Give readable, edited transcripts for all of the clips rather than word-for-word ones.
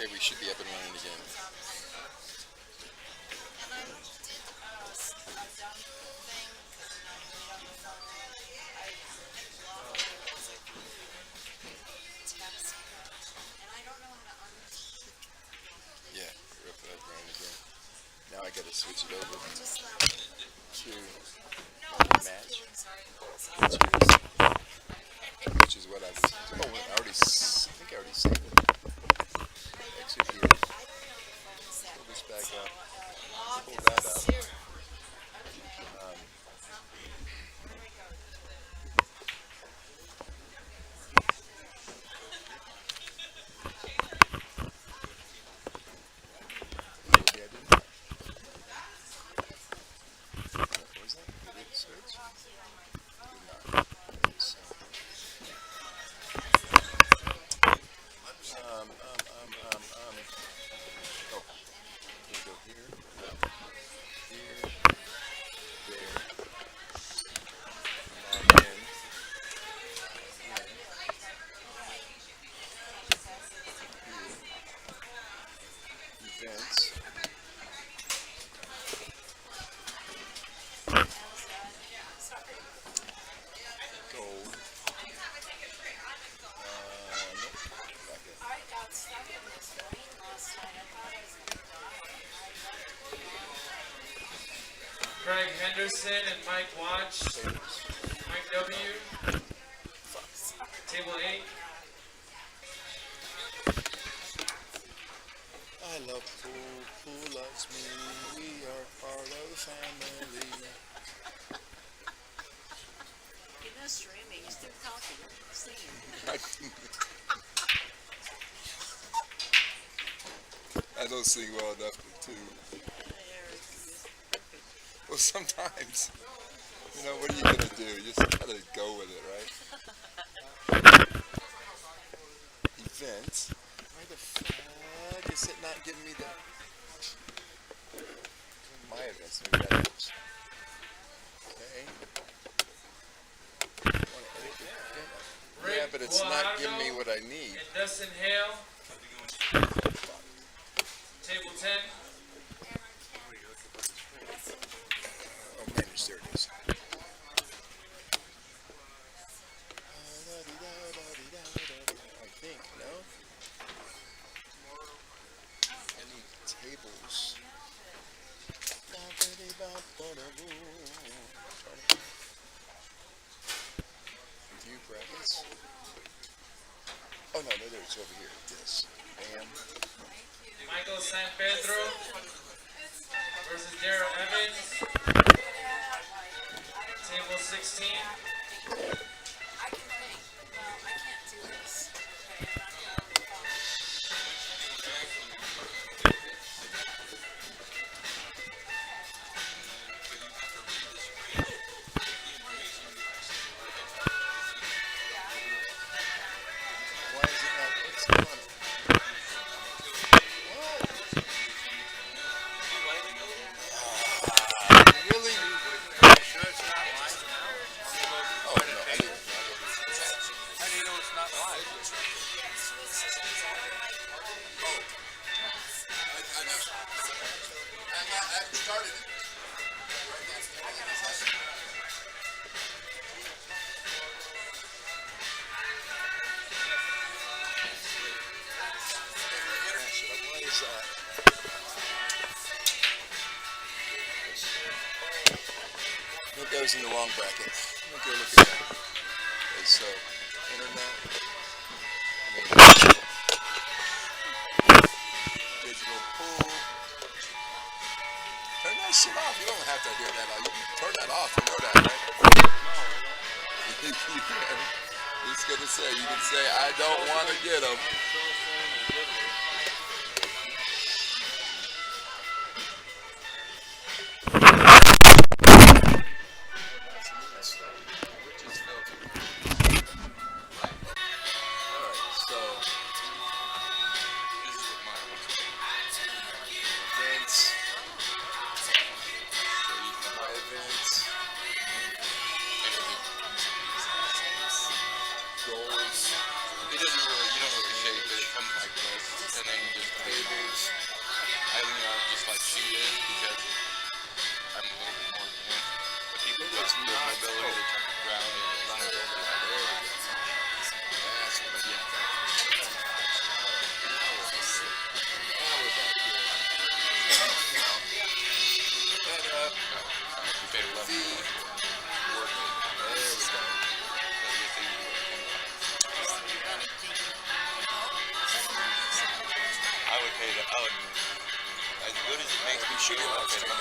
Okay, we should be up and running again. Yeah, we're up and running again. Now I gotta switch it over to match, which is what I was. Oh, I already. I think I already saved it. Exit here. Pull this back up. Pull that up. Um, maybe I didn't. What was that? Did it switch? Did not. So, um, um, um, um, um. Oh, we go here, here, there, log in, events, gold. Nope. Back Craig Henderson and Mike Watch. Tables. Mike W. Table 8. I love pool, pool loves me, we are part of the family. You're not streaming, you're still talking, singing. I don't sing well enough to. Well, sometimes, what are you gonna do? You just gotta go with it, right? Events. Why the fuck is it not giving me the my events? Maybe that helps. Okay. Wanna edit the event? Yeah, but it's not giving me what I need. And Dustin Hale. Table 10. Oh, manage, there it is. I think, no? Any tables? View brackets? Oh, no, it's over here. This. Bam. Michael San Pedro versus Daryl Evans. Table 16. Why is it not? What's going on? Really? Sure it's not live now? Oh, no, I didn't. How do you know it's not live? I haven't started it. Why is that? It goes in the wrong bracket. Let me go look at that. Okay, so, internet. Digital pool. Turn that shit off. You don't have to hear that. You can turn that off. You know that, right? You can. He's gonna say. You can say, I don't want to get them. It doesn't really, you don't really shape it, it comes like this. and then just tables. I just like she is because I'm a little bit more than him. But people who have good mobility, they turn around and run it over. That's what it is. Now we're back here. And Okay, left. V. Work it. There we go. I would pay that. I would, as good as it makes me feel, I'd pay the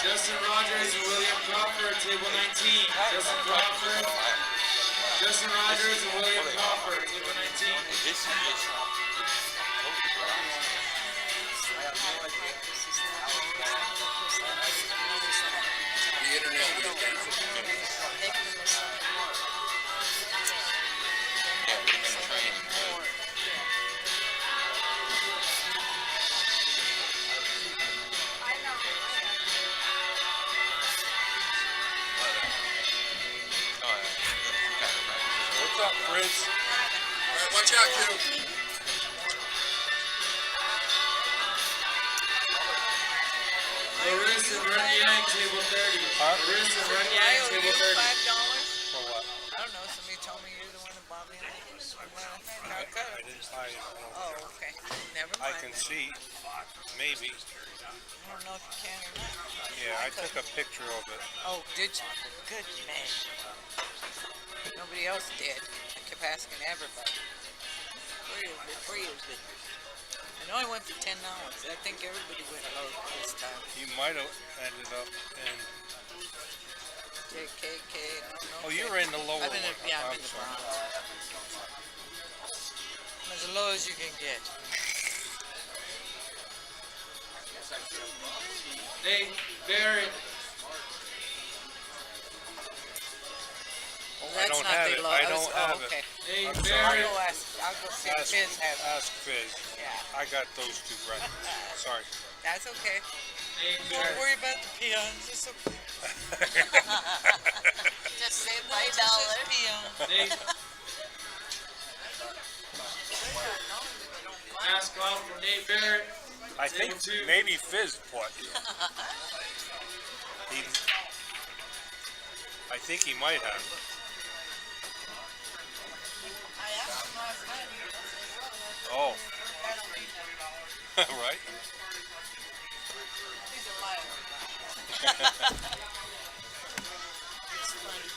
Justin Rogers and William Crawford, table 19. Justin Crawford, Justin Rogers and William Crawford, table 19. This is just. The internet will get down. Yeah, we've been training. What's up, Fritz? Alright, watch out, kid. Larissa Runyan, table 30. Larissa Runyan, table 30. $5? For what? I don't know. Somebody told me you're the one that bought me a I didn't buy it. Oh, okay. Never I mind. can see, maybe. I don't know if you can or not. Yeah, I took a picture of it. Oh, did you? Good man. Nobody else did. I kept asking everybody. Where is it? I know I went for $10. I think everybody went low this time. You might have ended up in. JKK, no. Oh, you were in the lower I'm in the, one. yeah, I'm I'm in the sorry. bronze. I'm as low as you can get. Nate Barrett, Oh, I That's don't not have the it. low. I was- don't have okay. it. Nate I'm I'll Barrett, go ask. I'll go see if Ask, Fizz has it. ask Fizz. Yeah, I got those two right. Sorry. that's okay. Nate Don't Barrett, worry about the peons. It's okay. Just say No, $5. it's just peons. Nate, ask off for Nate Barrett. I think Table two. maybe Fizz put. He, I think he might have. I asked him last night. Oh. Right? He's a liar. It's funny.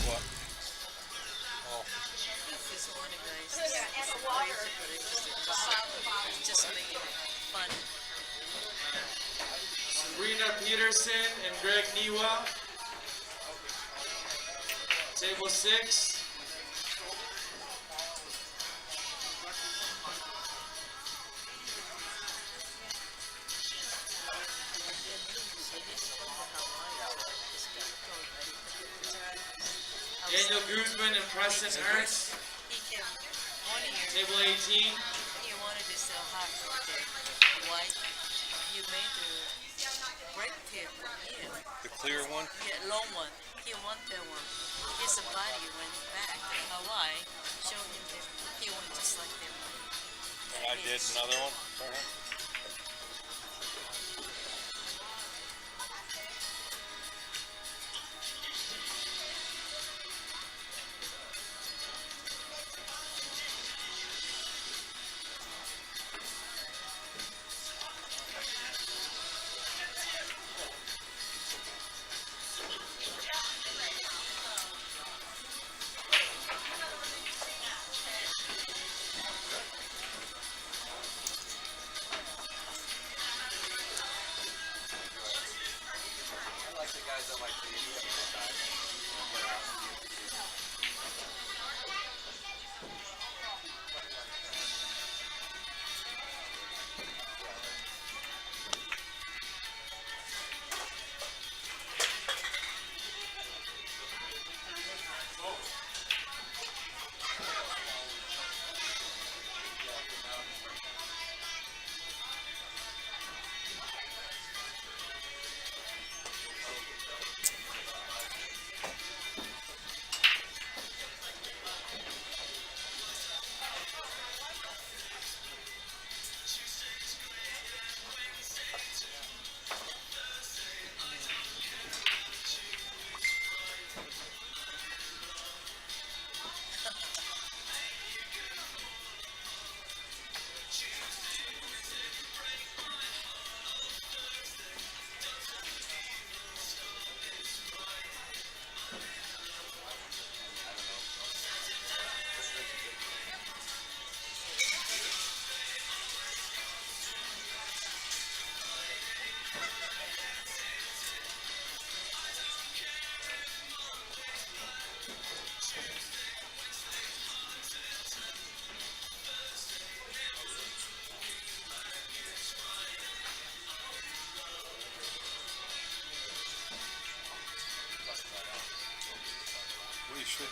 What? Oh. This one of guys. This is crazy, but it's just making it fun. Sabrina Peterson and Greg Niwa. Table 6. Daniel Guzman and Preston Ernst. He came 1 year. Table 18. He wanted to sell hot dog. Why? You made the break tip for him. The clear one? Yeah, long one. He want that one. His body went back to Hawaii. Showed him that he went just like that one. I did another one for her.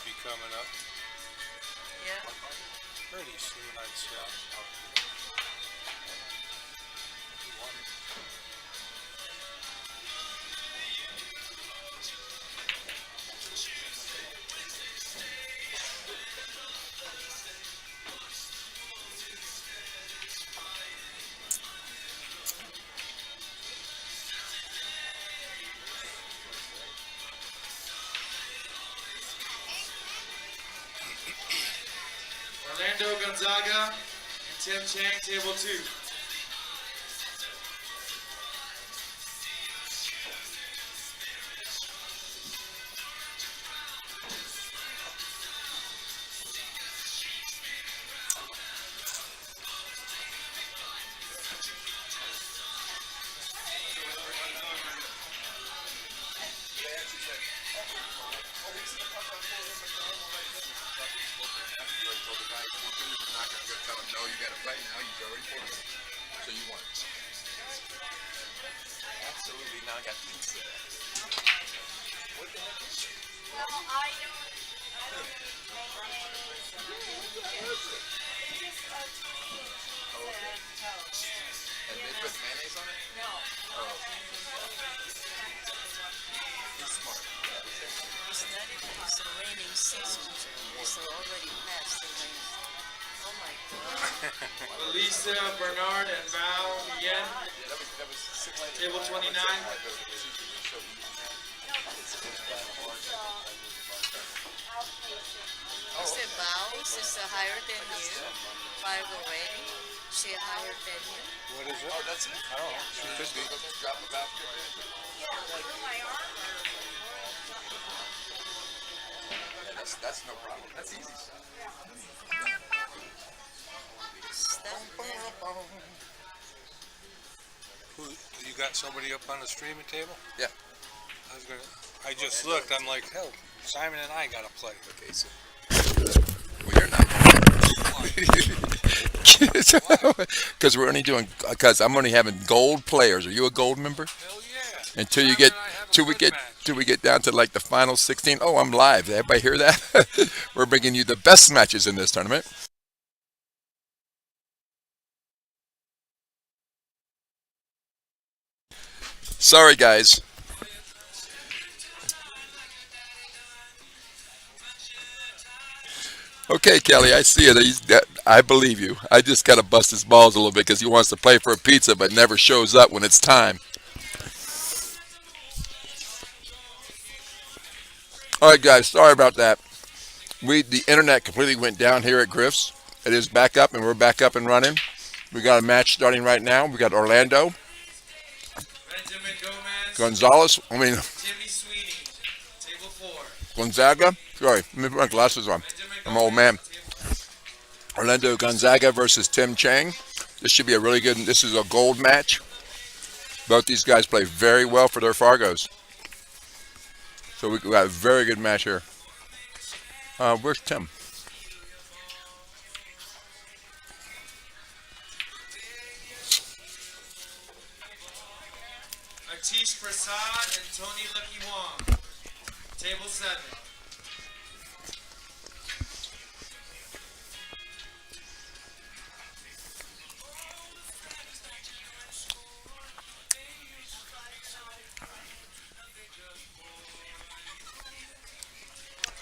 be coming up Yeah. pretty soon, I'd say. Orlando Gonzaga and Tim Chang, table 2. Tell him no, you got to play now. You've already forced it. So you won. Absolutely not got pizza. And they put mayonnaise on it? No. Oh. He's smart. It's not even, it's the reigning season. It's already past the rain. Oh my God. Elisa, Bernard, and Val Yen, table 29. Is it Bows? Is higher than you? 5 already? She higher than you? What is it? Oh, that's it. I don't know. She could be. Drop a basket. Yeah, that's no problem. That's easy stuff. Who, you got somebody up on the streaming table? Yeah. I just looked, I'm like, hell, Simon and I gotta play. Okay, so. Well, you're not. Because we're only doing. Because I'm only having gold players. Are you a gold member? Hell yeah. Until you Simon get. and I have a Till we good get. match. Till we get down to like the final 16. Oh, I'm live. Did everybody hear that? We're bringing you the best matches in this tournament. Sorry, guys. Okay, Kelly, I see it. I believe you. I just got to bust his balls a little bit because he wants to play for a pizza but never shows up when it's time. All right, guys, sorry about that. The internet completely went down here at Griff's. It is back up, and we're back up and running. We got a match starting right now. We got Orlando, Benjamin Gomez, Gonzalez, Timmy Sweeney, table 4. Gonzaga. Sorry, let me put my glasses on. Benjamin I'm an old man. Orlando Gonzaga versus Tim Chang. This should be a really good. This is a gold match. Both these guys play very well for their Fargos. So we got a very good match here. Where's Tim? Atish Prasad and Tony Lucky Wong, table 7.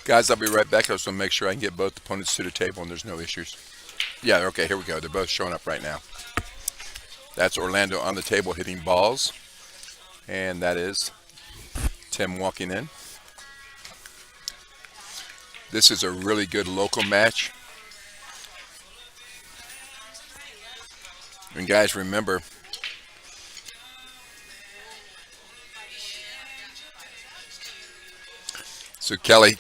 Guys, I'll be right back. I just want to make sure I can get both opponents to the table and there's no issues. Yeah, okay, here we go. They're both showing up right now. That's Orlando on the table hitting balls. And that is Tim walking in. This is a really good local match. And guys, remember, so Kelly,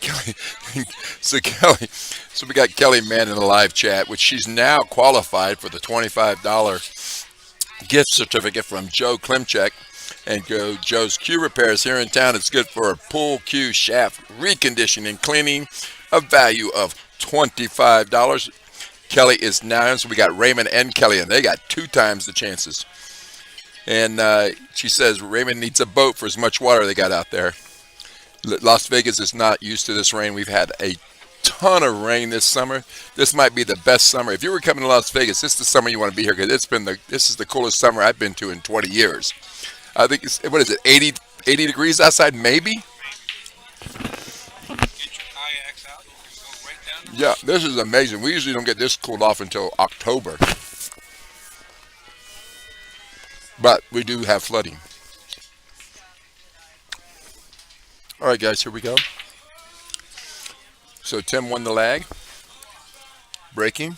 so we got Kelly Mann in the live chat, which she's now qualified for the $25 gift certificate from Joe Klimchek and Joe's Q Repairs here in town. It's good for a pool Q shaft reconditioning and cleaning, a value of $25. Kelly is now in, so we got Raymond and Kelly, and they got 2 times the chances. And she says Raymond needs a boat for as much water they got out there. Las Vegas is not used to this rain. We've had a ton of rain this summer. This might be the best summer. If you were coming to Las Vegas, this is the summer you want to be here because this is the coolest summer I've been to in 20 years. I think it's, what is it, 80 degrees outside, maybe? Get your kayaks out. You can go right down the Yeah, this is amazing. We usually don't get this cooled off until October. But we do have flooding. All right, guys, here we go. So Tim won the lag. Breaking.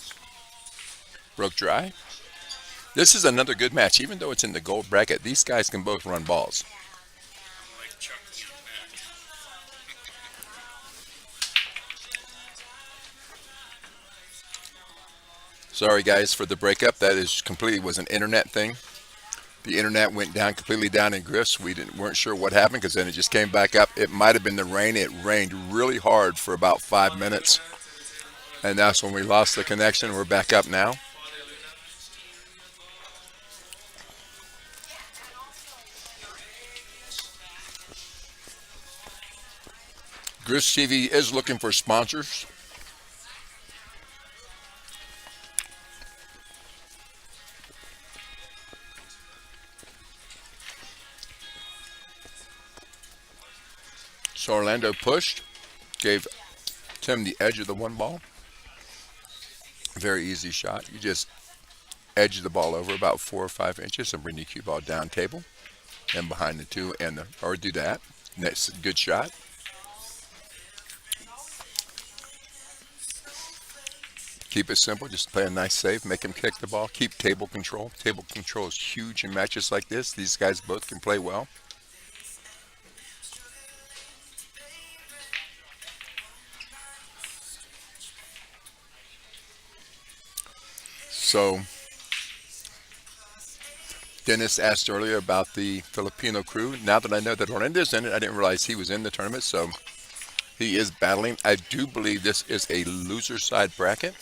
Broke dry. This is another good match. Even though it's in the gold bracket, these guys can both run balls. like Chuck E. Sorry, guys, for the breakup. That is completely was an internet thing. The internet went down completely down in Griffs. Weren't sure what happened because then it just came back up. It might have been the rain. It rained really hard for about 5 minutes, and that's when we lost the connection. We're back up now. Griffs TV is looking for sponsors. So Orlando pushed, gave Tim the edge of the one ball. Very easy shot. You just edge the ball over about 4 or 5 inches and bring the cue ball down table and behind the two or do that. That's a good shot. Keep it simple. Just play a nice save. Make him kick the ball. Keep table control. Table control is huge in matches like this. These guys both can play well. So, Dennis asked earlier about the Filipino crew. Now that I know that Orlando's in it, I didn't realize he was in the tournament, so he is battling. I do believe this is a loser side bracket.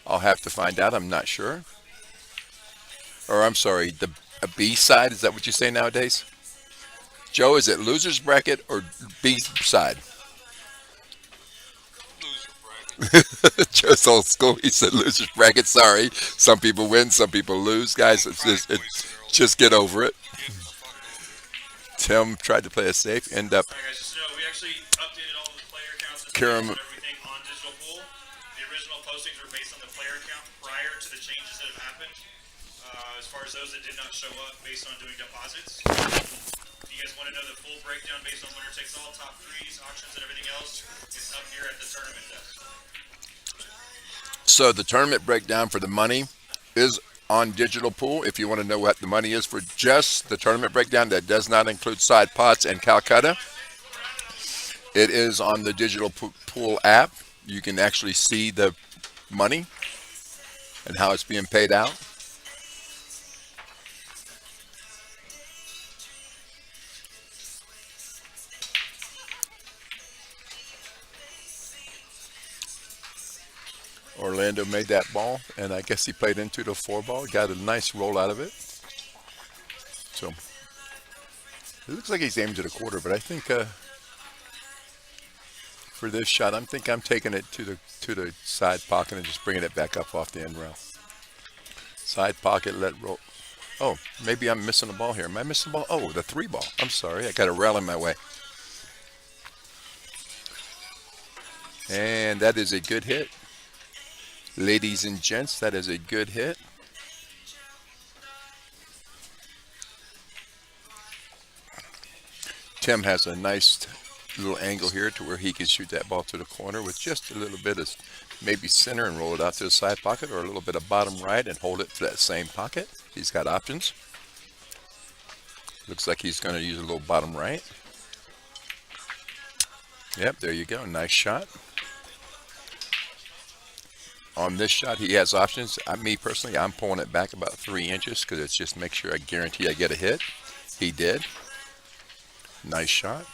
I'll have to find out. I'm not sure. Or I'm sorry, a B side. Is that what you say nowadays? Joe, is it loser's bracket or B side? Just old school. He said loser's bracket. Sorry. Some people win, some people lose. Guys, just get over it. Tim tried to play it safe. End up. Alright, guys, just know we actually updated all of the player counts and Karam- everything on Digital Pool. The original postings were based on the player count prior to the changes that have happened. As far as those that did not show up based on doing deposits. If you guys want to know the full breakdown based on winner takes all, top threes, auctions, and everything else, it's up here at the tournament desk. So the tournament breakdown for the money is on Digital Pool. If you want to know what the money is for just the tournament breakdown, that does not include side pots and Calcutta. It is on the Digital Pool app. You can actually see the money and how it's being paid out. Orlando made that ball, and I guess he played into the 4 ball. Got a nice roll out of it. So it looks like he's aimed at a quarter, but I think for this shot, I'm taking it to the side pocket and just bringing it back up off the end rail. Side pocket, let roll. Oh, maybe I'm missing a ball here. Am I missing a ball? Oh, the 3 ball. I'm sorry. I got a rail in my way. And that is a good hit. Ladies and gents, that is a good hit. Tim has a nice little angle here to where he can shoot that ball to the corner with just a little bit of maybe center and roll it out to the side pocket, or a little bit of bottom right and hold it to that same pocket. He's got options. Looks like he's going to use a little bottom right. Yep, there you go. Nice shot. On this shot, he has options. Me personally, I'm pulling it back about 3 inches because it's just make sure I guarantee I get a hit. He did. Nice shot.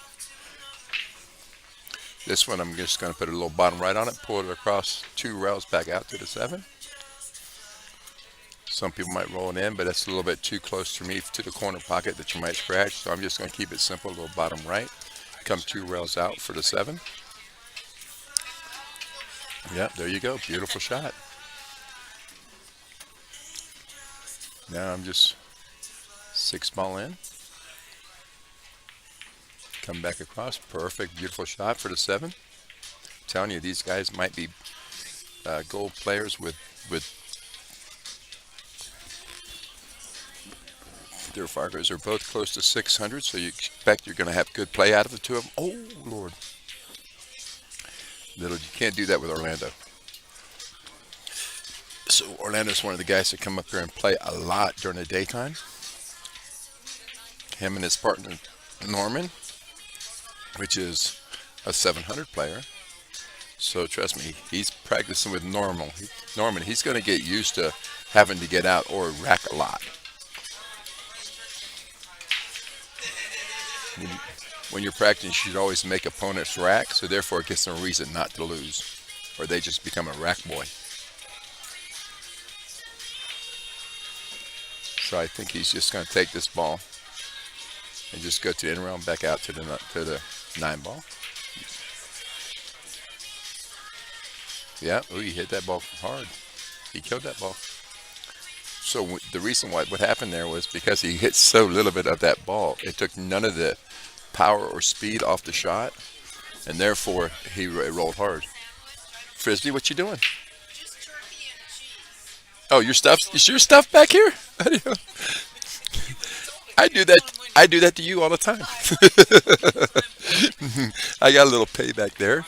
This one, I'm just going to put a little bottom right on it, pull it across 2 rails back out to the 7. Some people might roll it in, but that's a little bit too close to me to the corner pocket that you might scratch. So I'm just going to keep it simple, a little bottom right. Come 2 rails out for the 7. Yeah, there you go. Beautiful shot. Now I'm just 6 ball in. Come back across. Perfect. Beautiful shot for the 7. Telling you, these guys might be gold players with their Fargos are both close to 600, so you expect you're going to have good play out of the two of them. Oh, Lord. Little, you can't do that with Orlando. So Orlando's one of the guys that come up here and play a lot during the daytime. Him and his partner, Norman, which is a 700 player. So trust me, he's practicing with Norman. He's going to get used to having to get out or rack a lot. When you're practicing, you should always make opponents rack, so therefore it gives them a reason not to lose, or they just become a rack boy. So I think he's just going to take this ball and just go to the end round, back out to the 9 ball. Yeah, ooh, he hit that ball hard. He killed that ball. So the reason why what happened there was because he hit so little bit of that ball, it took none of the power or speed off the shot, and therefore he rolled hard. Frisbee, what you doing? Oh, your stuff back here? I do that to you all the time. I got a little payback there.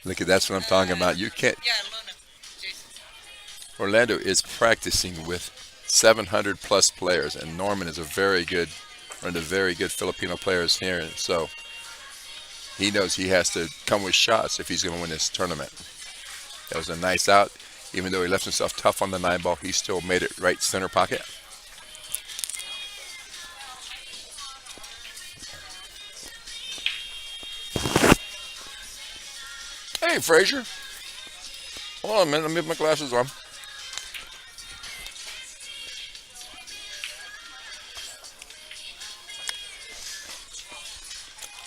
Look at that's what I'm talking about. You can't. Yeah, Luna. Jason. Orlando is practicing with 700 plus players, and Norman is one of the very good Filipino players here. And so he knows he has to come with shots if he's going to win this tournament. That was a nice out. Even though he left himself tough on the 9 ball, he still made it right center pocket. Hey, Frazier. Hold on a minute. Let me put my glasses on.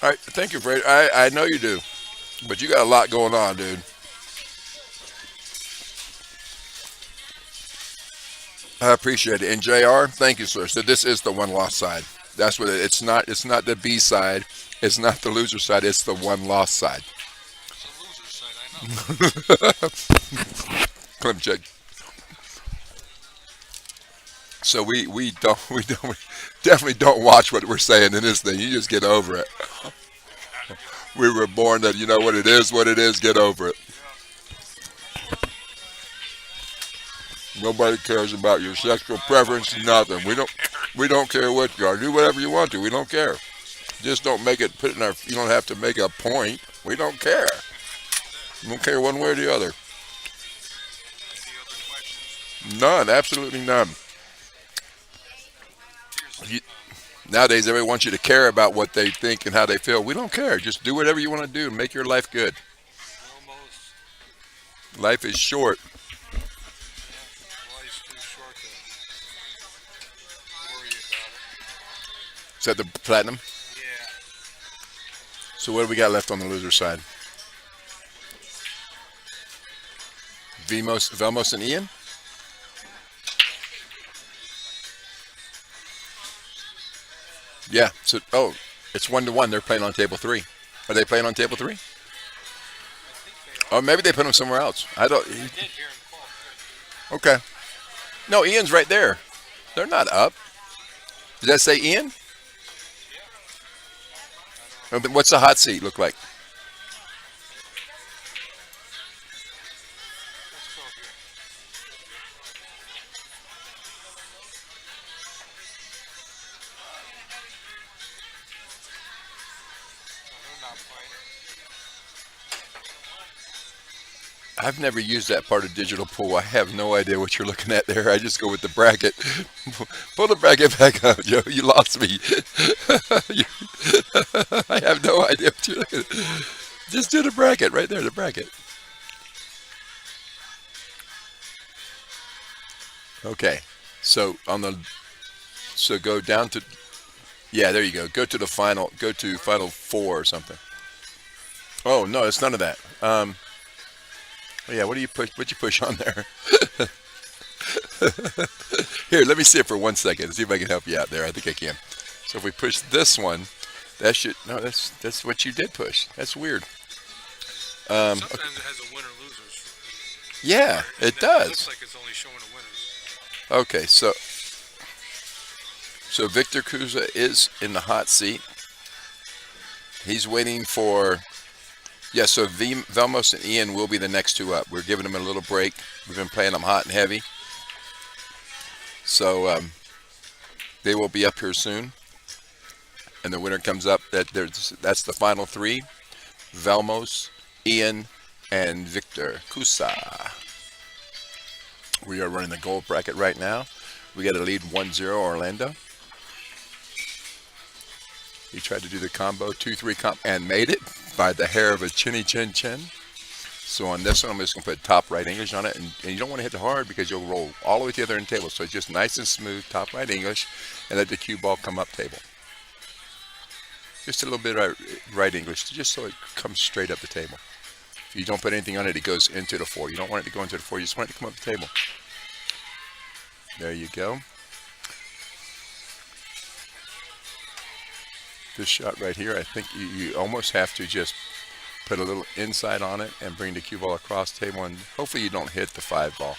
All right. Thank you, Frazier. I know you do. But you got a lot going on, dude. I appreciate it. And JR, thank you, sir. So this is the one loss side. That's what it's not. It's not the B side. It's not the loser side. It's the one loss side. It's a loser side, I know. Clem check. So we definitely don't watch what we're saying in this thing. You just get over it. We were born that you know what it is, get over it. Nobody cares about your sexual preference, nothing. We don't care what you are. Do whatever you want to. We don't care. Just don't make it put in our you don't have to make a point. We don't care. We don't care one way or the other. Any other questions? None, absolutely none. Nowadays, everybody wants you to care about what they think and how they feel. We don't care. Just do whatever you want to do and make your life good. Almost. Life is short. Life's too short to worry about it. Is that the platinum? Yeah. So what do we got left on the loser side? Velmos and Ian? Yeah. So it's 1-1. They're playing on table 3. Are they playing on table 3? I think they are. Or maybe they put them somewhere else. I don't. I did hear him call. Okay. No, Ian's right there. They're not up. Does that say Ian? What's the hot seat look like? Let's go here. No, they're not playing. I've never used that part of digital pool. I have no idea what you're looking at there. I just go with the bracket. Pull the bracket back up, Joe. You lost me. I have no idea what you're looking at. Just do the bracket right there, the bracket. Okay. So go down to, yeah, there you go. Go to final 4 or something. Oh, no, it's none of that. Oh yeah, what do you push? What you push on there? Here, let me see it for 1 second. See if I can help you out there. I think I can. So if we push this one, that should no. That's what you did push. That's weird. Sometimes it has a winner losers. Yeah, it It does. looks like it's only showing the winners. Okay, so Victor Cusa is in the hot seat. He's waiting for. Yeah, so Velmos and Ian will be the next two up. We're giving them a little break. We've been playing them hot and heavy. So they will be up here soon. And the winner comes up. That's the final three. Velmos, Ian, and Victor Cusa. We are running the gold bracket right now. We got a lead 1-0 Orlando. He tried to do the combo, 2-3 combo, and made it by the hair of a chinny chin chin. So on this one, I'm just going to put top right English on it. And you don't want to hit it hard because you'll roll all the way to the other end table. So it's just nice and smooth, top right English, and let the cue ball come up table. Just a little bit right English, just so it comes straight up the table. If you don't put anything on it, it goes into the 4. You don't want it to go into the 4. You just want it to come up the table. There you go. This shot right here, I think you almost have to just put a little inside on it and bring the cue ball across the table, and hopefully you don't hit the 5 ball.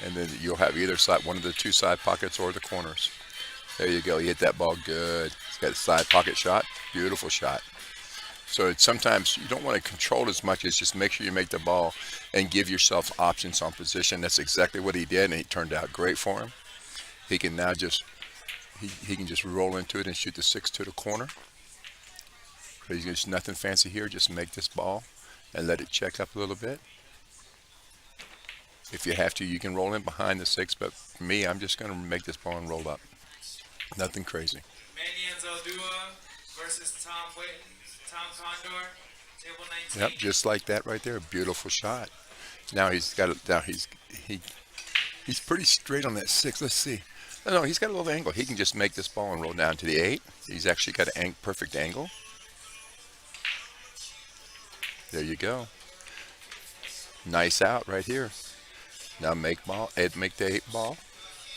And then you'll have either side, one of the two side pockets or the corners. There you go. You hit that ball good. It's got a side pocket shot. Beautiful shot. So sometimes you don't want to control as much as just make sure you make the ball and give yourself options on position. That's exactly what he did, and it turned out great for him. He can now just he can just roll into it and shoot the 6 to the corner. There's just nothing fancy here. Just make this ball and let it check up a little bit. If you have to, you can roll in behind the 6, but for me, I'm just going to make this ball and roll up. Nothing crazy. Manny Anzaldúa versus Tom Condor, table 19. Yep, just like that right there. Beautiful shot. Now he's got it. Now he's pretty straight on that 6. Let's see. No, he's got a little angle. He can just make this ball and roll down to the 8. He's actually got a perfect angle. There you go. Nice out right here. Now make the 8 ball.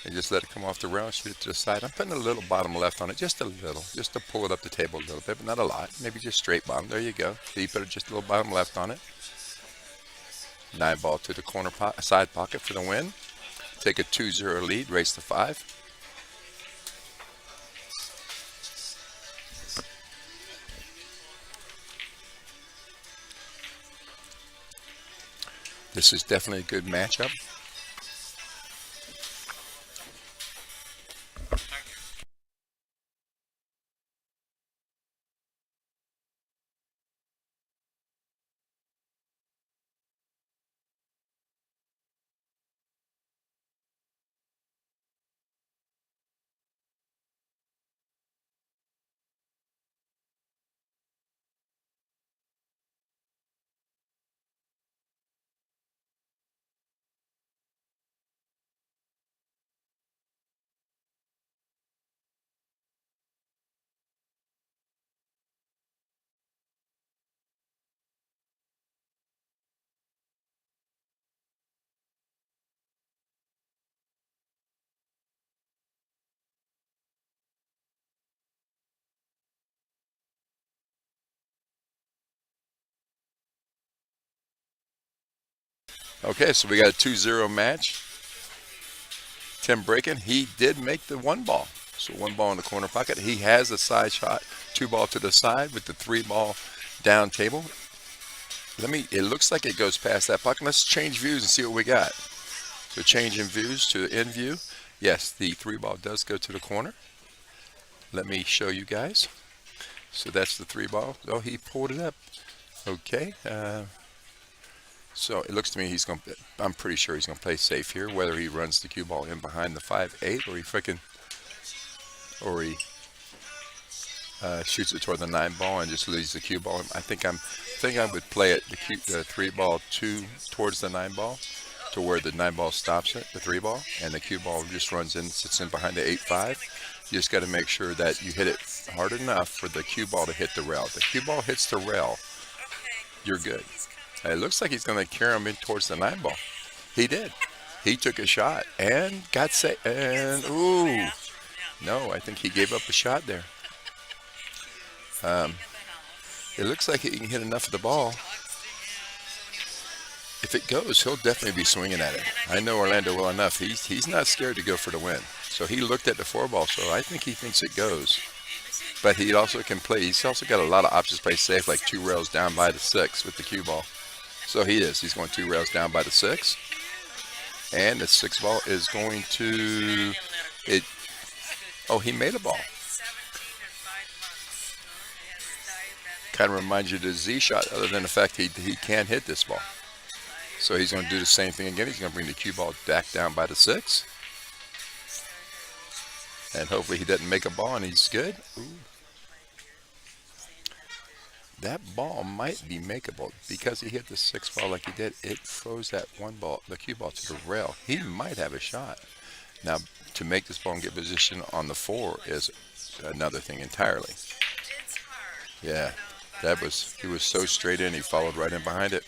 And just let it come off the rail and shoot it to the side. I'm putting a little bottom left on it, just a little, just to pull it up the table a little bit, but not a lot. Maybe just straight bottom. There you go. So you put just a little bottom left on it. 9 ball to the corner side pocket for the win. Take a 2-0 lead, race to 5. This is definitely a good matchup. Okay, so we got a 2-0 match. Tim Braken, he did make the 1 ball. So 1 ball in the corner pocket. He has a side shot, 2 ball to the side with the 3 ball down table. It looks like it goes past that pocket. Let's change views and see what we got. So change in views to in view. Yes, the 3 ball does go to the corner. Let me show you guys. So that's the 3 ball. Oh, he pulled it up. Okay. So it looks to me I'm pretty sure he's going to play safe here, whether he runs the cue ball in behind the 5-8 or he shoots it toward the 9 ball and just leaves the cue ball. I think I would play it, the 3 ball towards the 9 ball to where the 9 ball stops it, the 3 ball, and the cue ball just runs in, sits in behind the 8-5. You just got to make sure that you hit it hard enough for the cue ball to hit the rail. If the cue ball hits the rail, you're good. It looks like he's going to carry him in towards the 9 ball. He did. He took a shot and got set. And ooh, no, I think he gave up a shot there. Um, it looks like he can hit enough of the ball. If it goes, he'll definitely be swinging at it. I know Orlando well enough. He's not scared to go for the win. So he looked at the 4 ball. So I think he thinks it goes. But he also can play. He's also got a lot of options to play safe, like 2 rails down by the 6 with the cue ball. So he is. He's going 2 rails down by the 6. And the 6 ball is going to it. Oh, he made a ball. Kind of reminds you of the Z shot, other than the fact he can hit this ball. So he's going to do the same thing again. He's going to bring the cue ball back down by the 6. And hopefully he doesn't make a ball and he's good. Ooh. That ball might be makeable because he hit the 6 ball like he did. It froze that 1 ball, the cue ball, to the rail. He might have a shot. Now, to make this ball and get position on the 4 is another thing entirely. Yeah, he was so straight in. He followed right in behind it.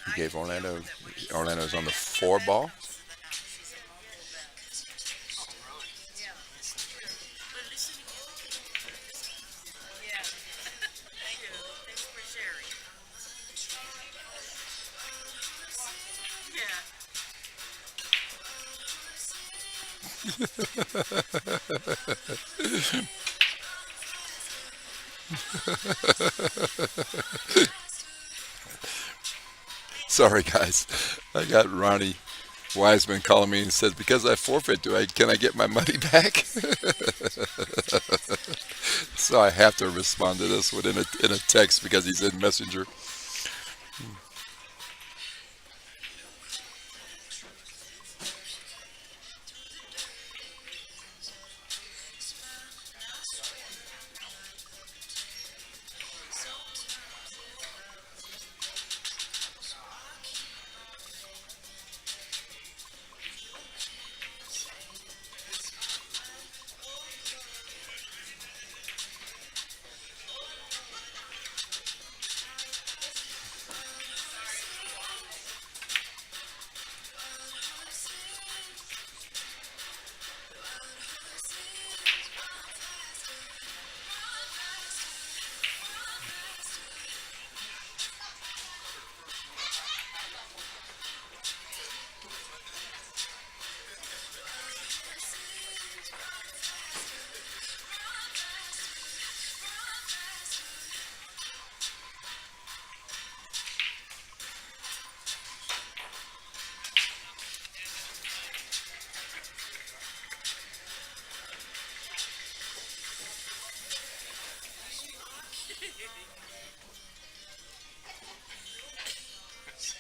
He gave Orlando's on the 4 ball. Sorry, guys. I got Ronnie Wiseman calling me and says, because I forfeit, can I get my money back? So I have to respond to this within in a text because he's in Messenger.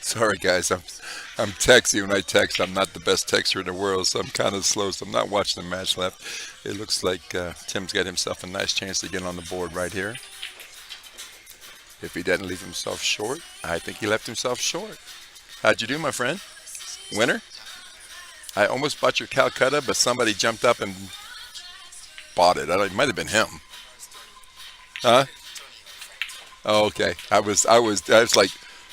Sorry, guys. I'm texting. When I text, I'm not the best texter in the world, so I'm kind of slow. So I'm not watching the match left. It looks like Tim's got himself a nice chance to get on the board right here. If he doesn't leave himself short, I think he left himself short. How'd you do, my friend? Winner? I almost bought your Calcutta, but somebody jumped up and bought it. It might have been him. Huh? Oh, okay. I was like,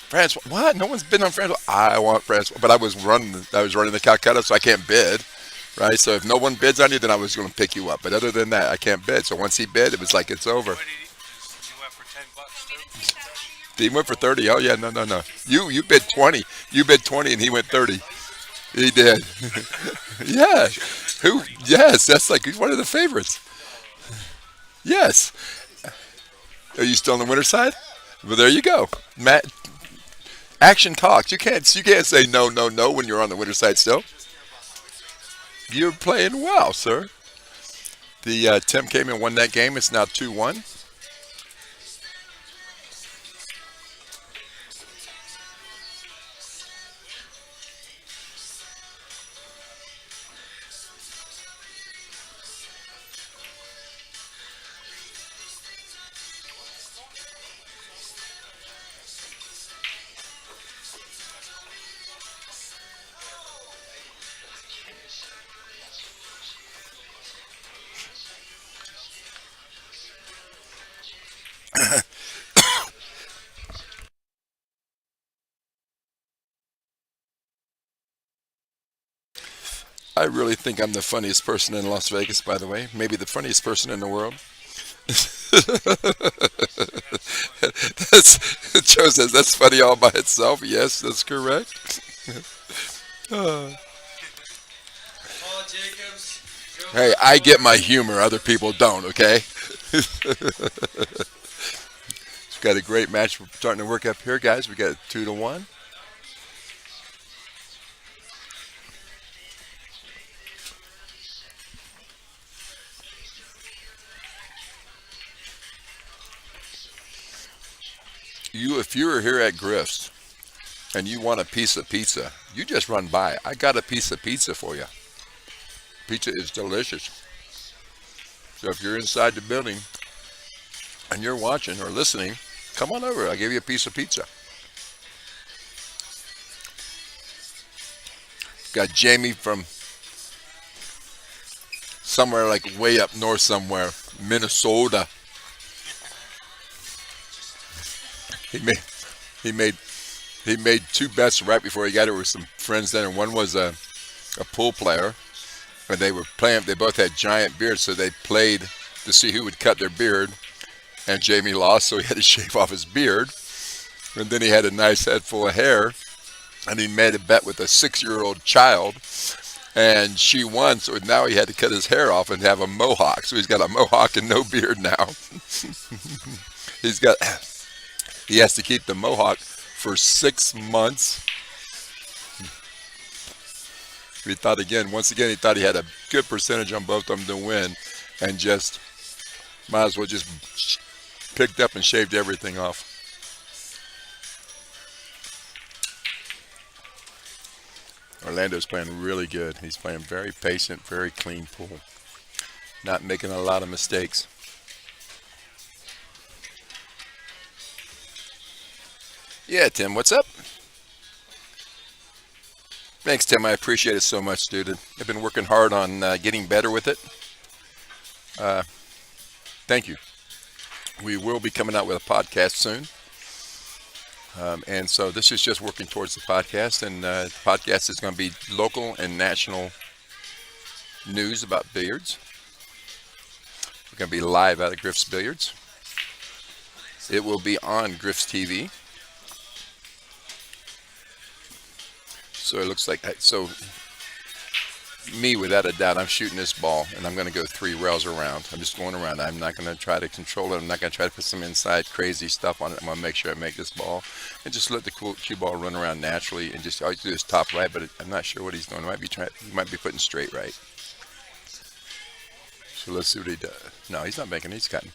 Francois, what? No one's bid on Francois. I want Francois, but I was running the Calcutta, so I can't bid, right? So if no one bids on you, then I was going to pick you up. But other than that, I can't bid. So once he bid, it was like it's over. What did he went for $10 too? He went for 30. Oh yeah, no. You bid 20. You bid 20, and he went 30. He did. Yeah. Who? Yes, that's like he's one of the favorites. Yes. Are you still on the winner's side? Well, there you go, Matt. Action talks. You can't say no when you're on the winner's side still. You're playing well, sir. The Tim came and won that game. It's now 2-1. I really think I'm the funniest person in Las Vegas, by the way. Maybe the funniest person in the world. Joe says that's funny all by itself. Yes, that's correct. Paul Jacobs, Joe Hey, I get Flacco. my humor. Other people don't. Okay. Got a great match. We're starting to work up here, guys. We got 2-1. You, if you were here at Griff's and you want a piece of pizza, you just run by. I got a piece of pizza for you. Pizza is delicious. So if you're inside the building and you're watching or listening, come on over. I'll give you a piece of pizza. Got Jamie from somewhere like way up north somewhere, Minnesota. He made he made he made two bets right before he got here with some friends then, and one was a pool player, and they were playing. They both had giant beards, so they played to see who would cut their beard. And Jamie lost, so he had to shave off his beard. And then he had a nice head full of hair, and he made a bet with a 6-year-old child, and she won. So now he had to cut his hair off and have a mohawk. So he's got a mohawk and no beard now. he's got he has to keep the mohawk for 6 months. He thought again, once again, he thought he had a good percentage on both of them to win, and just might as well just picked up and shaved everything off. Orlando's playing really good. He's playing very patient, very clean pool, not making a lot of mistakes. Yeah, Tim, what's up? Thanks, Tim. I appreciate it so much, dude. I've been working hard on getting better with it. Uh, Thank you. We will be coming out with a podcast soon. And so this is just working towards the podcast. And the podcast is going to be local and national news about billiards. We're going to be live out of Griff's Billiards. It will be on Griff's TV. So it looks like, so me, without a doubt, I'm shooting this ball, and I'm going to go 3 rails around. I'm just going around. I'm not going to try to control it. I'm not going to try to put some inside crazy stuff on it. I'm going to make sure I make this ball and just let the cue ball run around naturally, and just always do this top right, but I'm not sure what he's doing. He might be putting straight right. So let's see what he does. No, he's not making it. He's cutting.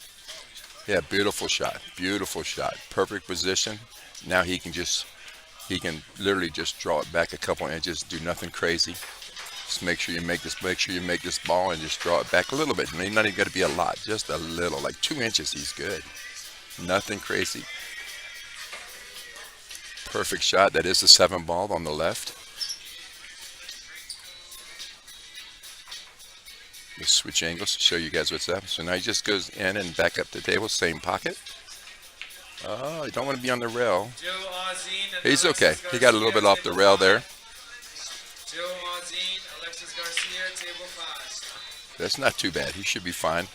Yeah, beautiful shot. Beautiful shot. Perfect position. Now he can literally just draw it back a couple inches, do nothing crazy. Just make sure you make this ball and just draw it back a little bit. And not even got to be a lot, just a little, like 2 inches. He's good. Nothing crazy. Perfect shot. That is the 7 ball on the left. Let's switch angles to show you guys what's up. So now he just goes in and back up the table, same pocket. Oh, you don't want to be on the rail. Joe Ozine and He's okay. Alexis He got a little Garcia, bit off the table rail 5. there. Joe Ozine, Alexis Garcia, table 5. That's not too bad. He should be fine.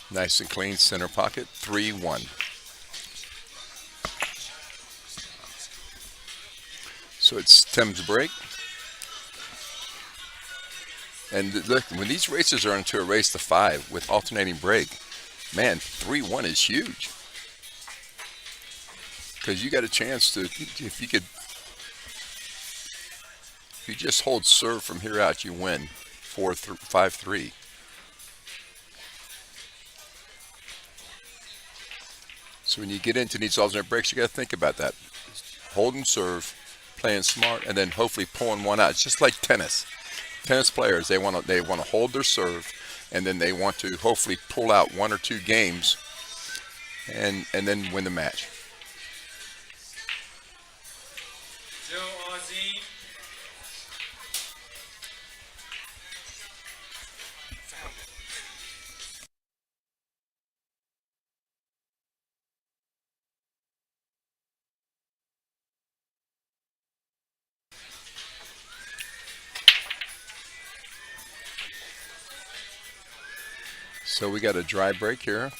Nice and clean center pocket. 3-1. So it's Tim's break. And look, when these races are into a race to 5 with alternating break, man, 3-1 is huge. Because you got a chance to, if you just hold serve from here out, you win 5-3. So when you get into these alternate breaks, you got to think about that. Holding serve, playing smart, and then hopefully pulling one out. It's just like tennis. Tennis players, they want to hold their serve, and then they want to hopefully pull out 1 or 2 games, and then win the match. Joe Ozine. So we got a dry break here.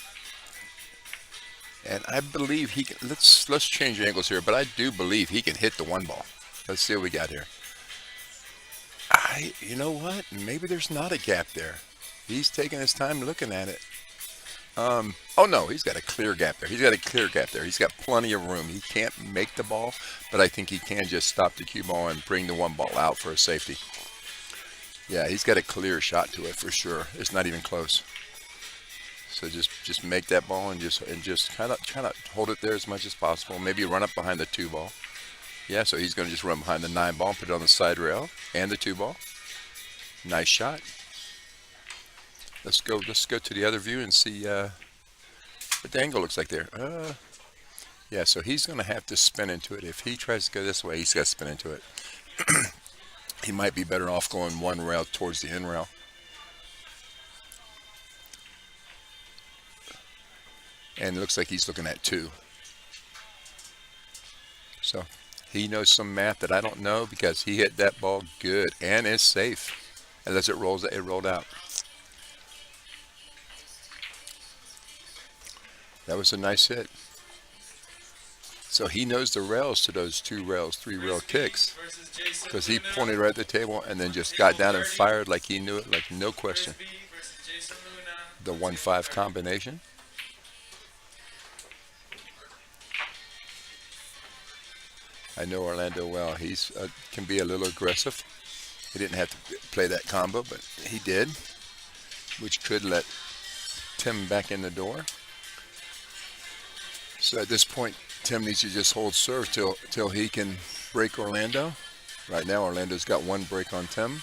And I believe he can, let's change angles here, but I do believe he can hit the one ball. Let's see what we got here. You know what? Maybe there's not a gap there. He's taking his time looking at it. Oh no, he's got a clear gap there. He's got a clear gap there. He's got plenty of room. He can't make the ball, but I think he can just stop the cue ball and bring the one ball out for a safety. Yeah, he's got a clear shot to it for sure. It's not even close. So just make that ball and just kind of hold it there as much as possible. Maybe run up behind the 2 ball. Yeah, so he's going to just run behind the 9 ball, put it on the side rail and the 2 ball. Nice shot. Let's go to the other view and see what the angle looks like there. Yeah, so he's going to have to spin into it. If he tries to go this way, he's got to spin into it. He might be better off going 1 rail towards the in rail. And it looks like he's looking at 2. So he knows some math that I don't know, because he hit that ball good and is safe. Unless it rolled out. That was a nice hit. So he knows the rails to those 2 rails, 3 rail kicks, because he pointed right at the table and then just got down and fired like he knew it, like no question. The 1-5 combination. I know Orlando well. He's can be a little aggressive. He didn't have to play that combo, but he did, which could let Tim back in the door. So at this point, Tim needs to just hold serve till he can break Orlando. Right now, Orlando's got 1 break on Tim.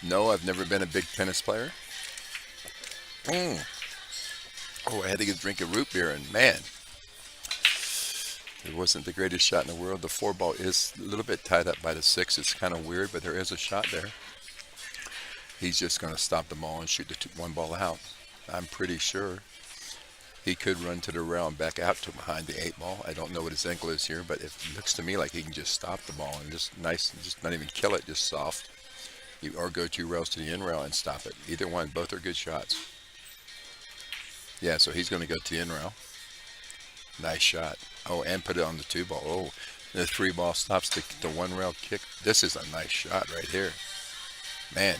No, I've never been a big tennis player. Oh, I had to get a drink of root beer, and man, it wasn't the greatest shot in the world. The 4 ball is a little bit tied up by the 6. It's kind of weird, but there is a shot there. He's just going to stop the ball and shoot the 1 ball out. I'm pretty sure he could run to the rail and back out to behind the 8 ball. I don't know what his ankle is here, but it looks to me like he can just stop the ball and just not even kill it, just soft. Or go 2 rails to the in rail and stop it. Either one, both are good shots. Yeah, so he's going to go to the in rail. Nice shot. Oh, and put it on the 2 ball. Oh, the 3 ball stops the 1 rail kick. This is a nice shot right here. Man.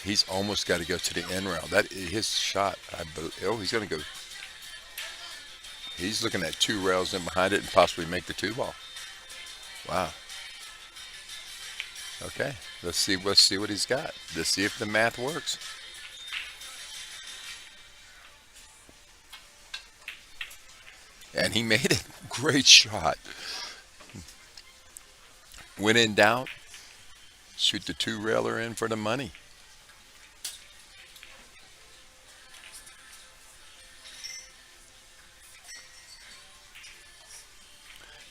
He's almost got to go to the in rail. That is his shot. He's going to go. He's looking at 2 rails in behind it and possibly make the 2 ball. Wow. Okay, let's see what he's got. Let's see if the math works. And he made it. Great shot. When in doubt, shoot the 2 railer in for the money.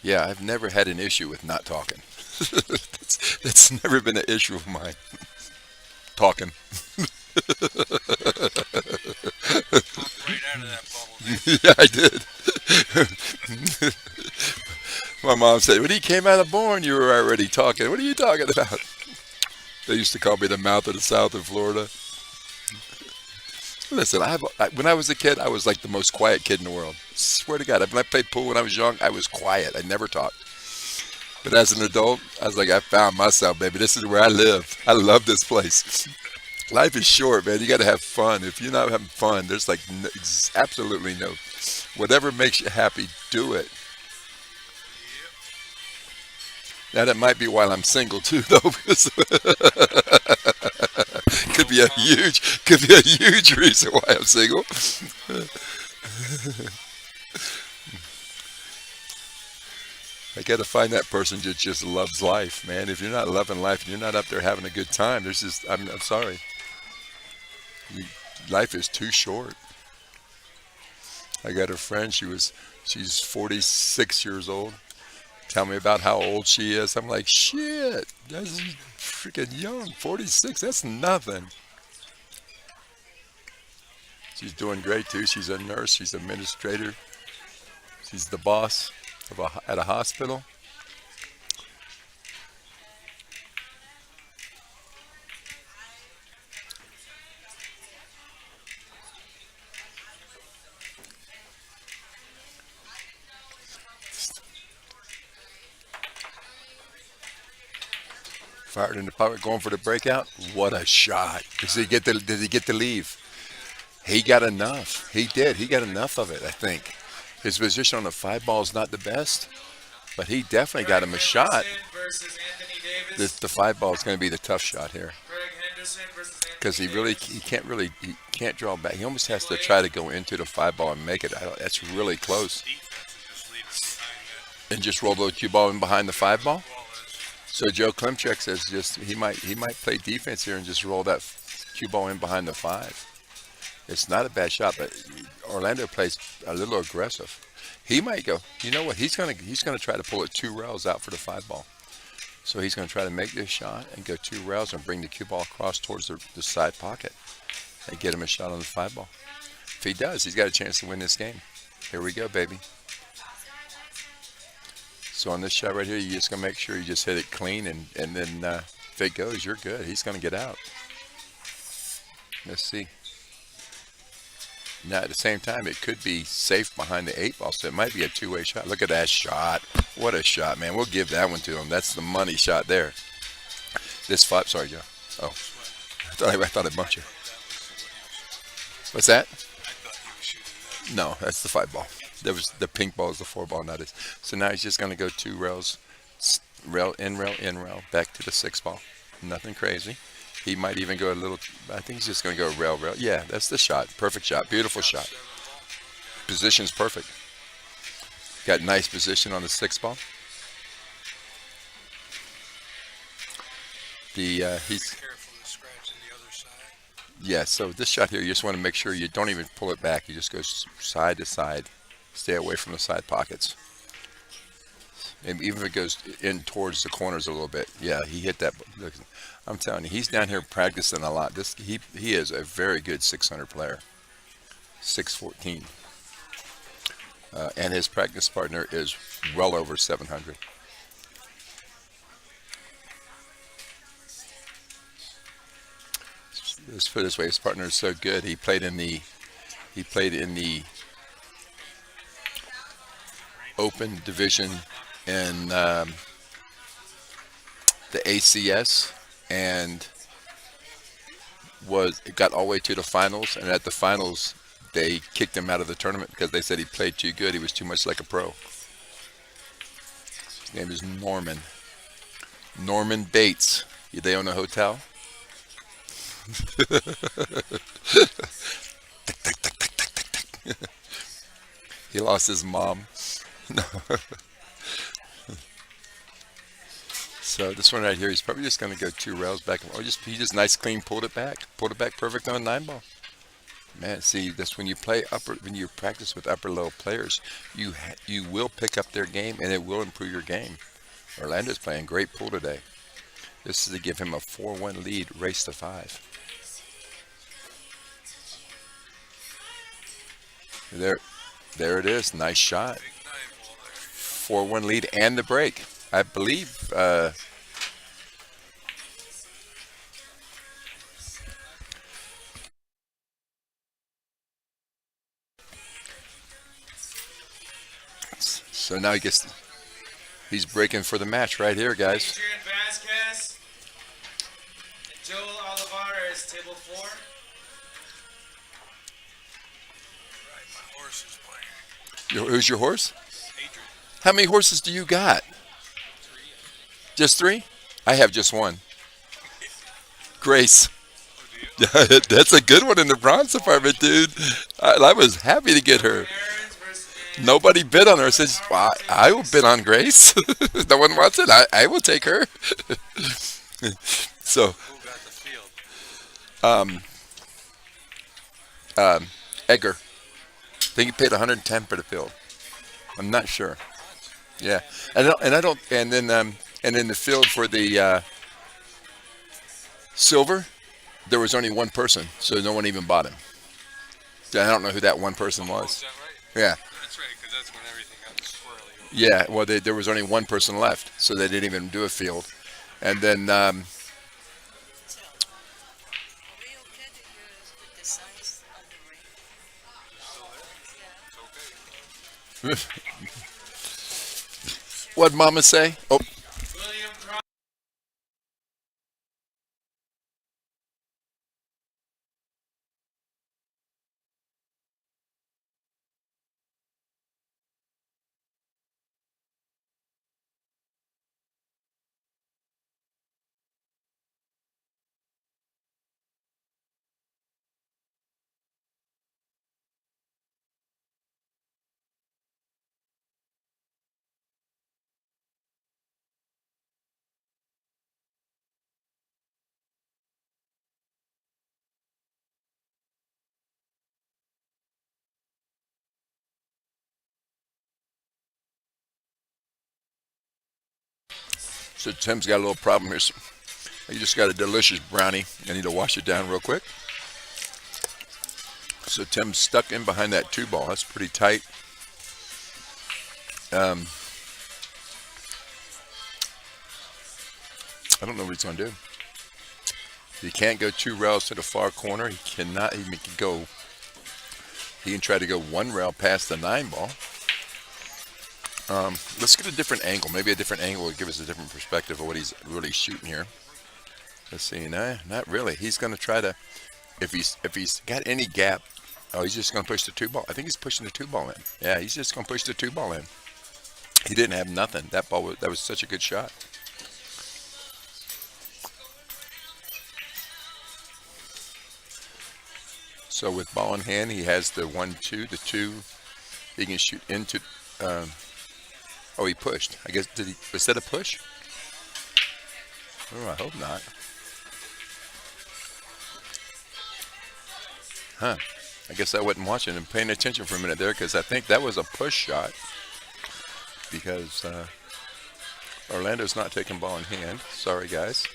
Yeah, I've never had an issue with not talking. That's never been an issue of mine. Talking. Right out of that bubble. Yeah, I did. My mom said, when he came out of Bourne, you were already talking. What are you talking about? They used to call me the mouth of the South in Florida. Listen, when I was a kid, I was like the most quiet kid in the world. Swear to God, when I played pool when I was young, I was quiet. I never talked. But as an adult, I was like, I found myself, baby. This is where I live. I love this place. Life is short, man. You got to have fun. If you're not having fun, there's like absolutely no. Whatever makes you happy, do it. Now that might be while I'm single too, though, because could be a huge reason why I'm single. I got to find that person that just loves life, man. If you're not loving life and you're not up there having a good time, there's just, I'm sorry. Life is too short. I got a friend, she's 46 years old. Tell me about how old she is. I'm like, shit, that's freaking young. 46, that's nothing. She's doing great too. She's a nurse, she's an administrator. She's the boss at a hospital. Fired in the pocket, going for the breakout. What a shot! Did he get the leave? He got enough. He did. He got enough of it. I think his position on the 5-ball is not the best, but he definitely got him a shot. Henderson versus Anthony Davis. The 5-ball is going to be the tough shot here Greg Henderson versus Anthony because Davis. he can't draw back. He almost has to try to go into the 5-ball and make it. That's really close. And just roll the cue ball in behind the 5-ball. So Joe Klimchek says he might play defense here and just roll that cue ball in behind the 5. It's not a bad shot, but Orlando plays a little aggressive. He might go. You know what? He's gonna try to pull it 2 rails out for the 5-ball. So he's gonna try to make this shot and go 2 rails and bring the cue ball across towards the side pocket and get him a shot on the 5-ball. If he does, he's got a chance to win this game. Here we go, baby. So on this shot right here, you just gonna make sure you just hit it clean, and then if it goes, you're good. He's gonna get out. Let's see. Now at the same time, it could be safe behind the 8-ball, so it might be a 2-way shot. Look at that shot! What a shot, man! We'll give that one to him. That's the money shot there. This 5. Sorry, Joe. Oh, I thought I bumped you. What's that? No, that's the 5-ball. There was the pink ball is the 4-ball, not his. So now he's just going to go 2 rails, rail, in rail, back to the 6-ball. Nothing crazy. He might even go a little. I think he's just going to go rail. Yeah, that's the shot. Perfect shot. Beautiful shot. Position's perfect. Got nice position on the 6-ball. He's Careful to scratch in the other side. Yeah. So this shot here, you just want to make sure you don't even pull it back. You just go side to side. Stay away from the side pockets. And even if it goes in towards the corners a little bit. Yeah, he hit that. Look, I'm telling you, he's down here practicing a lot. He is a very good 600 player. 614. And his practice partner is well over 700. Let's put it this way, his partner is so good. He played in the Open division in the ACS and got all the way to the finals, and at the finals they kicked him out of the tournament because they said he played too good. He was too much like a pro. His name is Norman Bates. They own a hotel. He lost his mom. So this one right here, he's probably just going to go 2 rails back, or he just nice clean pulled it back perfect on a 9-ball. Man, see, that's when you practice with upper level players, you will pick up their game and it will improve your game. Orlando's playing great pool today. This is to give him a 4-1 lead, race to 5. There it is. Nice shot. 4-1 lead and the break. I believe so now he's breaking for the match right here, guys. Adrian Vasquez and Joel Olivares, table 4. Right, my horse is playing. Who's your horse? Adrian. How many horses do you got? 3. Just 3? I have just 1. Grace. Oh, do you? That's a good one in the bronze department, dude. I was happy to get her. Nobody bid on her. Says, well, I will bid on Grace. No one wants it. I will take her. So, Who got the field? Edgar. I think he paid 110 for the field. I'm not sure. Yeah, and then the field for the silver, there was only one person, so no one even bought him. I don't know who that one person Oh, was. is that right? Yeah, That's right, because that's when everything got swirly. yeah. Well, there was only one person left, so they didn't even do a field. And then Are we okay with the size of the ring? It's okay. what'd Mama say? Oh, So Tim's got a little problem here. He just got a delicious brownie. I need to wash it down real quick. So Tim's stuck in behind that 2-ball. That's pretty tight. I don't know what he's going to do. He can't go 2 rails to the far corner. He cannot even go. He can try to go 1 rail past the 9-ball. Let's get a different angle. Maybe a different angle will give us a different perspective of what he's really shooting here. Let's see. Nah, not really. He's going to try to, if he's got any gap, oh, he's just going to push the 2-ball. I think he's pushing the 2-ball in. Yeah, he's just going to push the 2-ball in. He didn't have nothing. That was such a good shot. So with ball in hand, he has the 1-2, the 2. He can shoot into. Oh, he pushed. I guess was that a push? Oh, I hope not. Huh. I guess I wasn't watching and paying attention for a minute there because I think that was a push shot. Because Orlando's not taking ball in hand. Sorry, guys.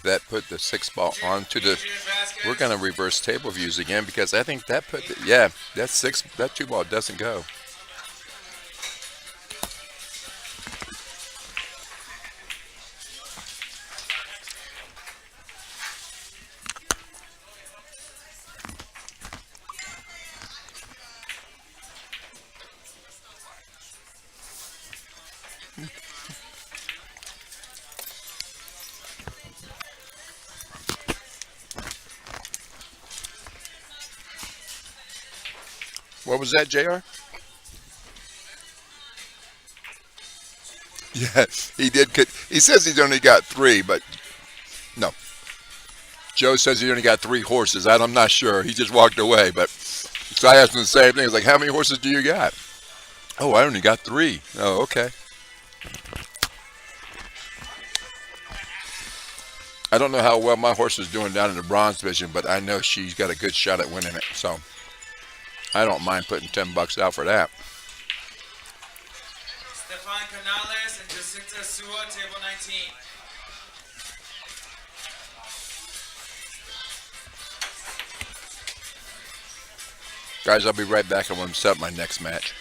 That put the 6-ball onto the. We're gonna reverse table views again because I think that put the, yeah, that 2-ball doesn't go. What was that, JR? Yeah, he did. He says he's only got 3, but no. Joe says he only got 3 horses. I'm not sure. He just walked away. But so I asked him the same thing. He's like, "How many horses do you got?" Oh, I only got 3. Oh, okay. I don't know how well my horse is doing down in the bronze division, but I know she's got a good shot at winning it. So I don't mind putting $10 out for that. Stefan Canales and Jacinta Sua, table 19. Guys, I'll be right back. I want to set up my next match.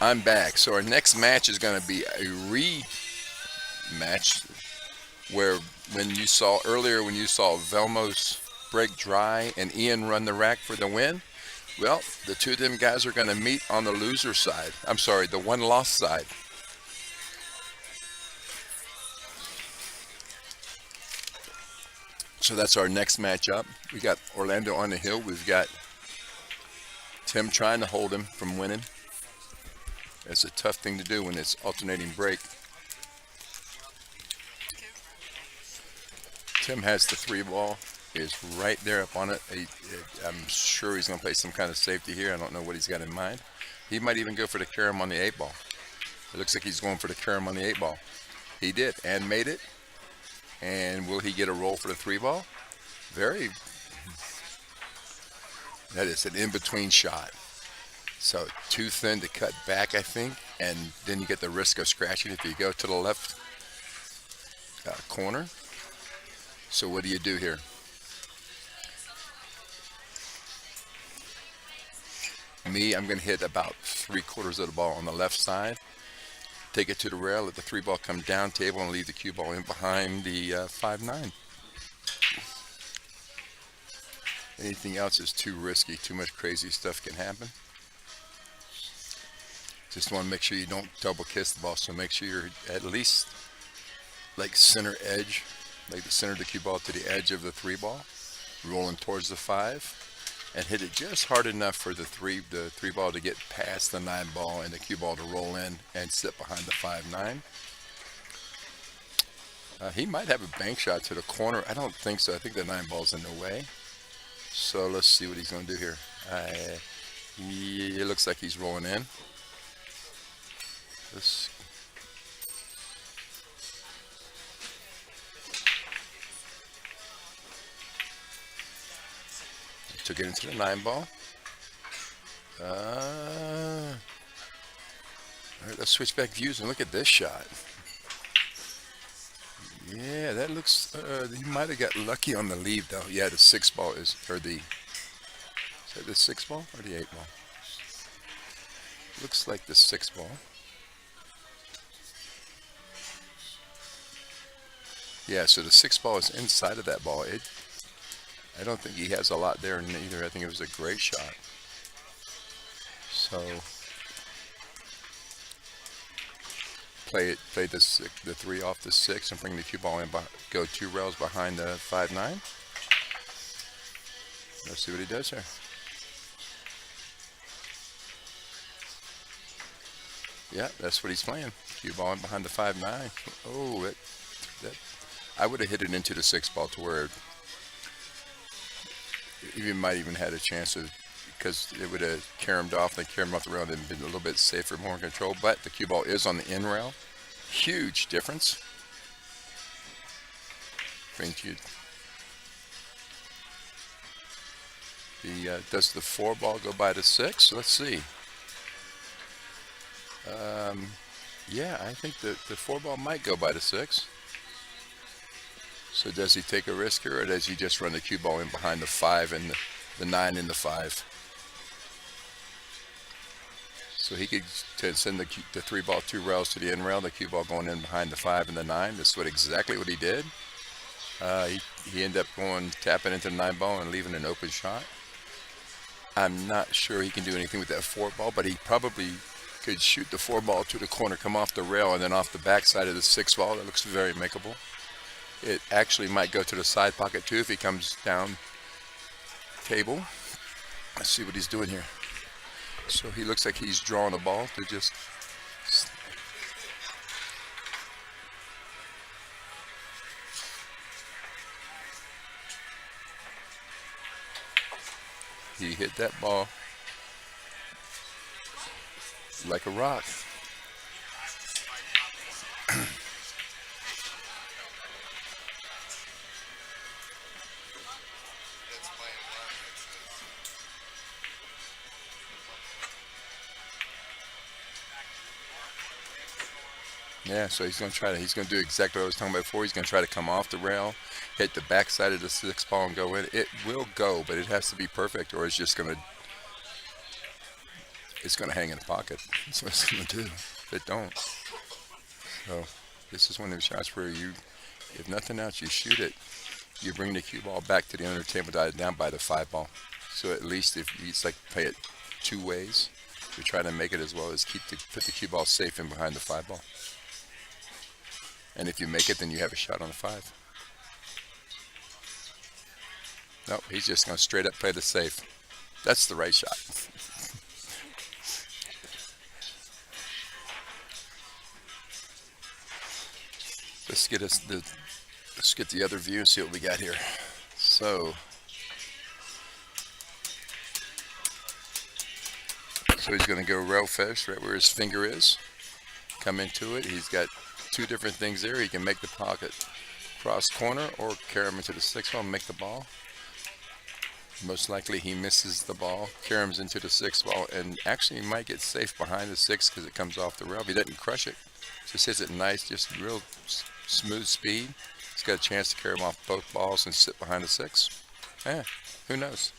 I'm back. So our next match is going to be a rematch where when you saw earlier, when you saw Velmos break dry and Ian run the rack for the win, well, the two of them guys are going to meet on the loser side. I'm sorry, the one loss side. So that's our next matchup. We got Orlando on the hill. We've got Tim trying to hold him from winning. It's a tough thing to do when it's alternating break. Tim has the 3-ball. Is right there up on it. I'm sure he's going to play some kind of safety here. I don't know what he's got in mind. He might even go for the carom on the 8-ball. It looks like he's going for the carom on the 8-ball. He did and made it. And will he get a roll for the 3-ball? That is an in-between shot. So too thin to cut back, I think. And then you get the risk of scratching if you go to the left corner. So what do you do here? Me, I'm going to hit about 3/4 of the ball on the left side. Take it to the rail, let the 3-ball come down table, and leave the cue ball in behind the 5-9. Anything else is too risky. Too much crazy stuff can happen. Just want to make sure you don't double kiss the ball. So make sure you're at least like center edge, like the center of the cue ball to the edge of the 3-ball, rolling towards the 5. And hit it just hard enough for the 3-ball to get past the 9-ball and the cue ball to roll in and sit behind the 5-9. He might have a bank shot to the corner. I don't think so. I think the 9-ball's in the way. So let's see what he's going to do here. It looks like he's rolling in. Took it into the 9-ball. All right, let's switch back views and look at this shot. Yeah, that looks, he might have got lucky on the lead though. Yeah, the 6-ball is that the 6-ball or the 8-ball? Looks like the 6-ball. Yeah, so the 6-ball is inside of that ball. I don't think he has a lot there either. I think it was a great shot. So play the 3 off the 6 and bring the cue ball in. Go 2 rails behind the 5-9. Let's see what he does here. Yeah, that's what he's playing. Cue ball in behind the 5-9. Oh, that I would have hit it into the 6-ball to where it might even had a chance of, because it would have caromed off the rail and been a little bit safer, more in control. But the cue ball is on the in rail. Huge difference. Does the 4-ball go by the 6? Let's see. Yeah, I think the 4-ball might go by the 6. So does he take a risk here, or does he just run the cue ball in behind the 5 and the 9 and the 5? So he could send the 3-ball 2 rails to the in rail, the cue ball going in behind the 5 and the 9. That's exactly what he did. He ended up tapping into the 9-ball and leaving an open shot. I'm not sure he can do anything with that 4-ball, but he probably could shoot the 4-ball to the corner, come off the rail, and then off the backside of the 6-ball. That looks very makeable. It actually might go to the side pocket too if he comes down table. Let's see what he's doing here. So he looks like he's drawing a ball to just... He hit that ball like a rock. Yeah, so he's going to do exactly what I was talking about before. He's going to try to come off the rail, hit the backside of the 6-ball and go in. It will go, but it has to be perfect, or it's just going to it's going to hang in the pocket. That's what it's going to do. If it don't. So this is one of those shots where you, if nothing else, you shoot it. You bring the cue ball back to the under the table, down by the 5 ball. So at least if you, it's like play it 2 ways. We try to make it as well as put the cue ball safe in behind the 5 ball. And if you make it, then you have a shot on the 5. Nope, he's just going to straight up play the safe. That's the right shot. Let's get the other view and see what we got here. So he's going to go rail fish right where his finger is. Come into it. He's got 2 different things there. He can make the pocket cross corner or carry him into the 6 ball and make the ball. Most likely he misses the ball, carries him into the 6 ball, and actually he might get safe behind the 6 because it comes off the rail. If he doesn't crush it, just hits it nice, just real smooth speed. He's got a chance to carry him off both balls and sit behind the 6. Yeah, who knows?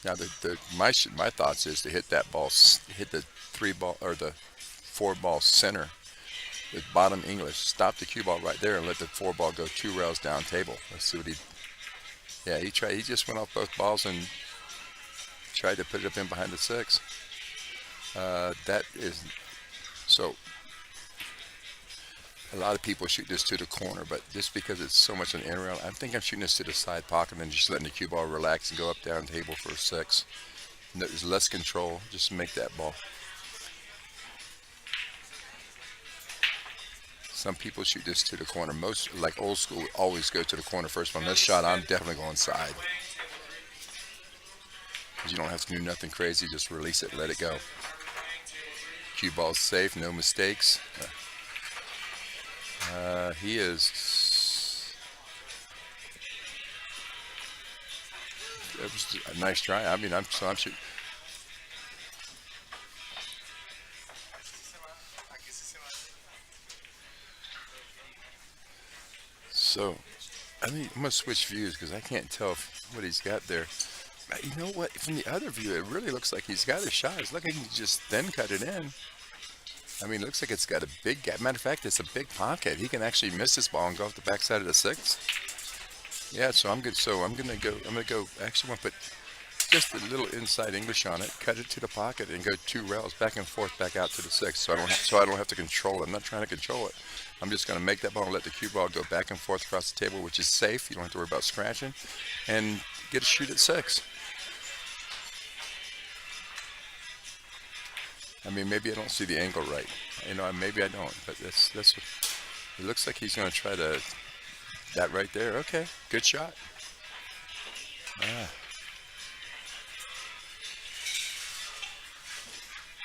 Now, my thoughts is to hit that ball, hit the 3 ball or the 4 ball center with bottom English. Stop the cue ball right there and let the 4 ball go 2 rails down table. Let's see what he. Yeah, he tried. He just went off both balls and tried to put it up in behind the 6. That is so. A lot of people shoot this to the corner, but just because it's so much an in rail, I think I'm shooting this to the side pocket and just letting the cue ball relax and go up down table for a 6. There's less control. Just make that ball. Some people shoot this to the corner. Most, like old school, always go to the corner first. On this shot, I'm definitely going side. Because you don't have to do nothing crazy. Just release it, let it go. Cue ball's safe, no mistakes. He is. It was a nice try. I mean, I'm shooting. So, I mean, I'm gonna switch views because I can't tell what he's got there. You know what? From the other view, it really looks like he's got a shot. It's like he can just thin cut it in. I mean, it looks like it's got a big gap. Matter of fact, it's a big pocket. He can actually miss this ball and go off the backside of the 6. Yeah, so I'm good. So I'm gonna go. Actually, want to put just a little inside English on it. Cut it to the pocket and go 2 rails back and forth, back out to the 6. So I don't have to control it. I'm not trying to control it. I'm just gonna make that ball and let the cue ball go back and forth across the table, which is safe. You don't have to worry about scratching, and get a shoot at 6. I mean, maybe I don't see the angle right. You know, maybe I don't, but that's what, it looks like he's going to try to, that right there. Okay, good shot.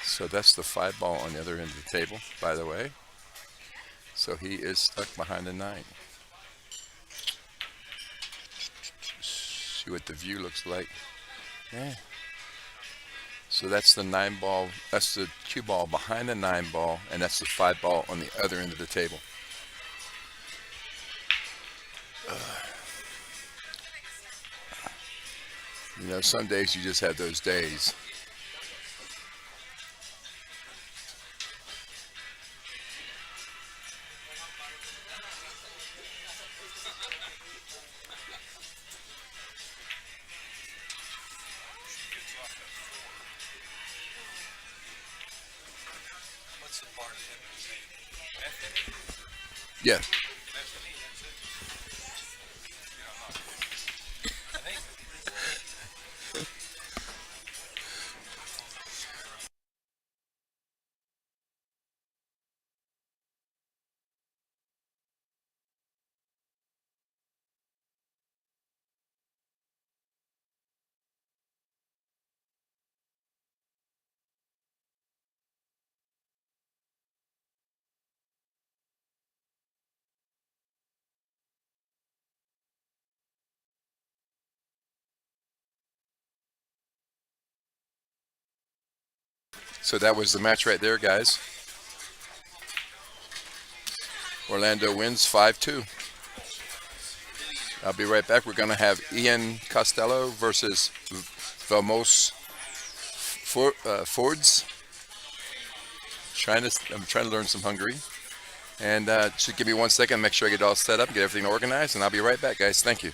So that's the 5 ball on the other end of the table, by the way. So he is stuck behind the 9. See what the view looks like. Yeah. So that's the 9 ball, that's the cue ball behind the 9 ball, and that's the 5 ball on the other end of the table. You know, some days you just have those days. What's the part of him? Yeah. So that was the match right there, guys. Orlando wins 5-2. I'll be right back. We're going to have Ian Costello versus Vamos Fords. I'm trying to learn some Hungary. And just give me 1 second, make sure I get it all set up, get everything organized, and I'll be right back, guys. Thank you.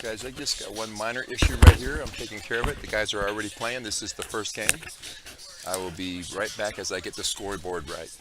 Guys, I just got one minor issue right here. I'm taking care of it. The guys are already playing. This is the first game. I will be right back as I get the scoreboard right.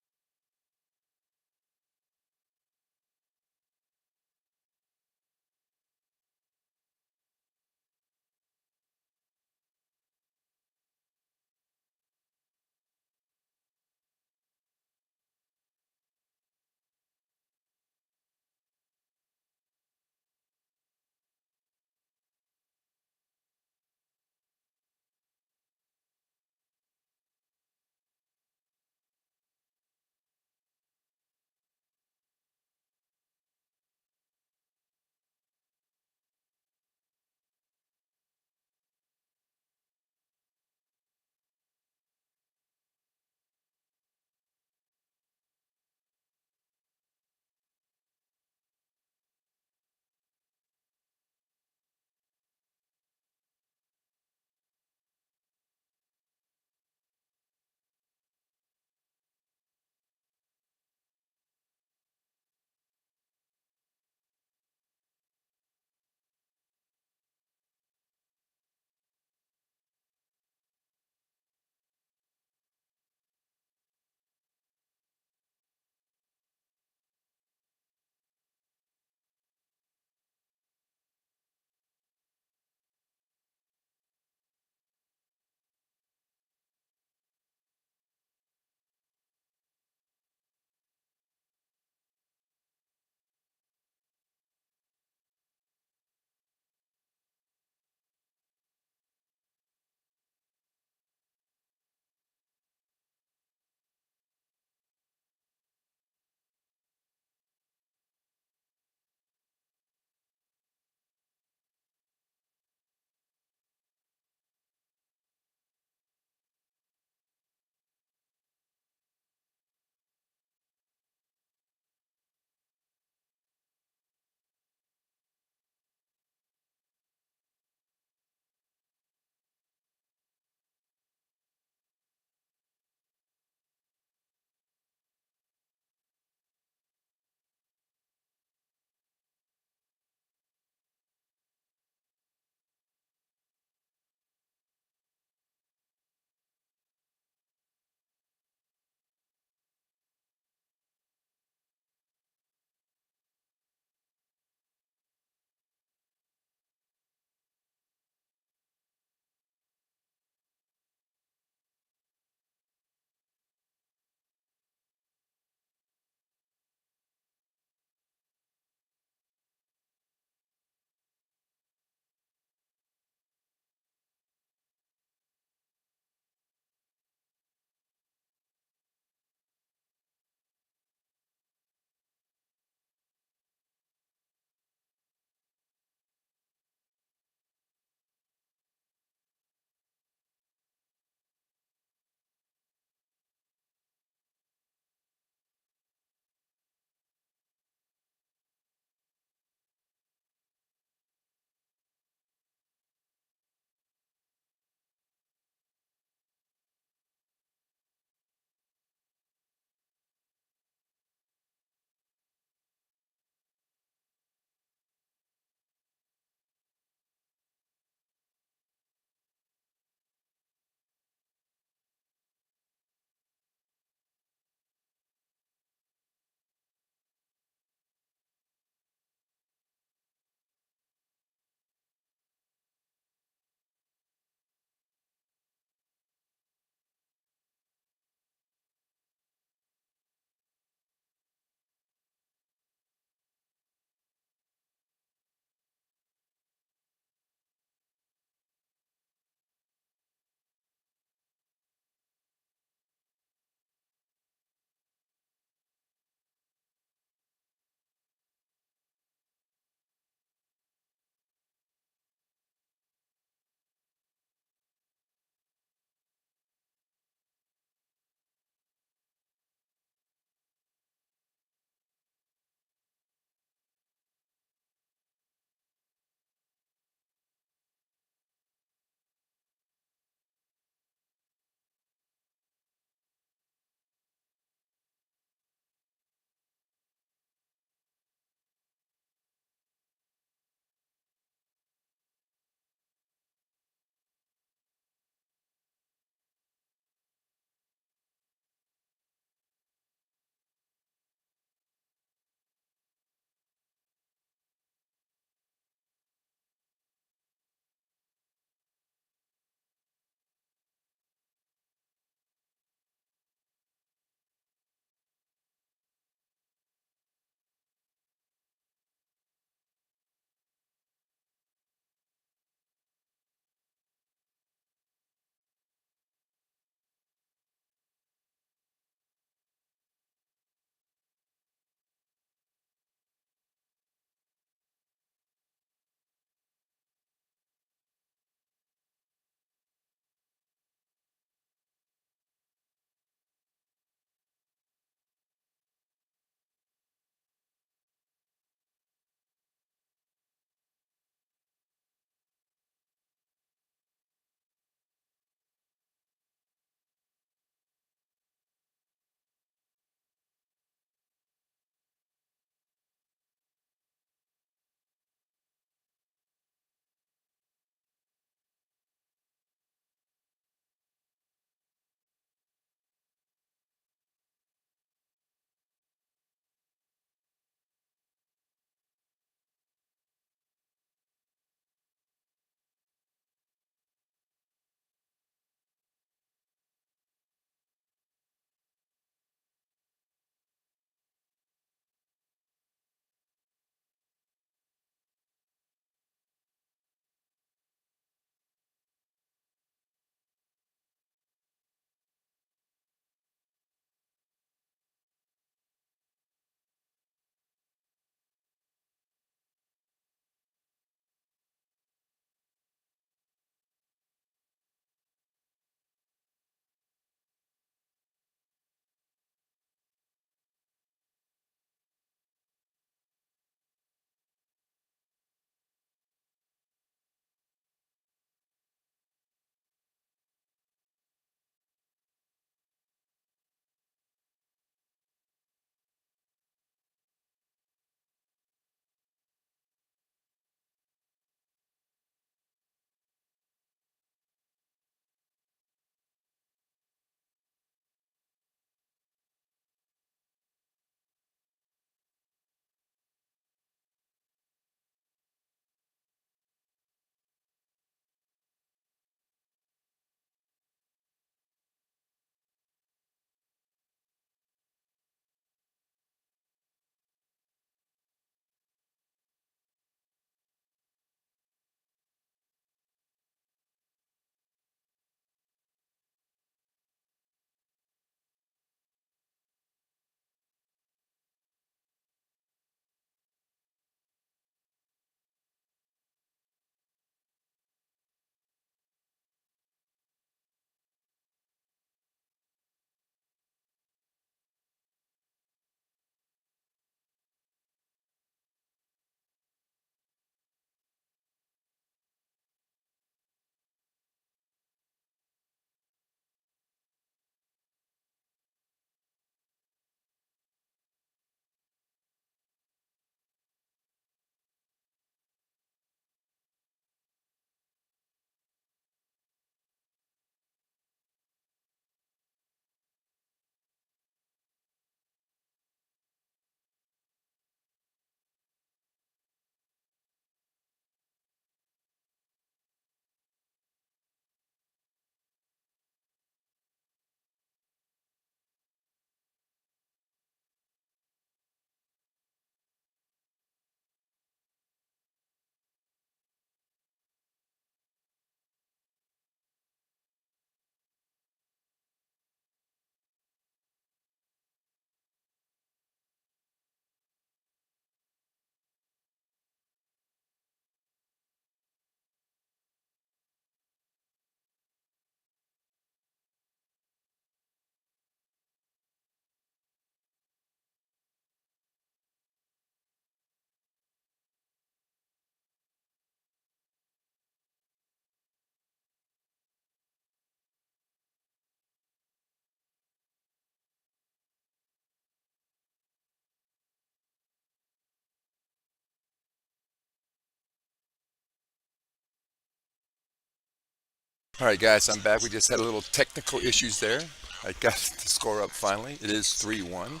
All right, guys, I'm back. We just had a little technical issues there. I got the score up finally. It is 3-1.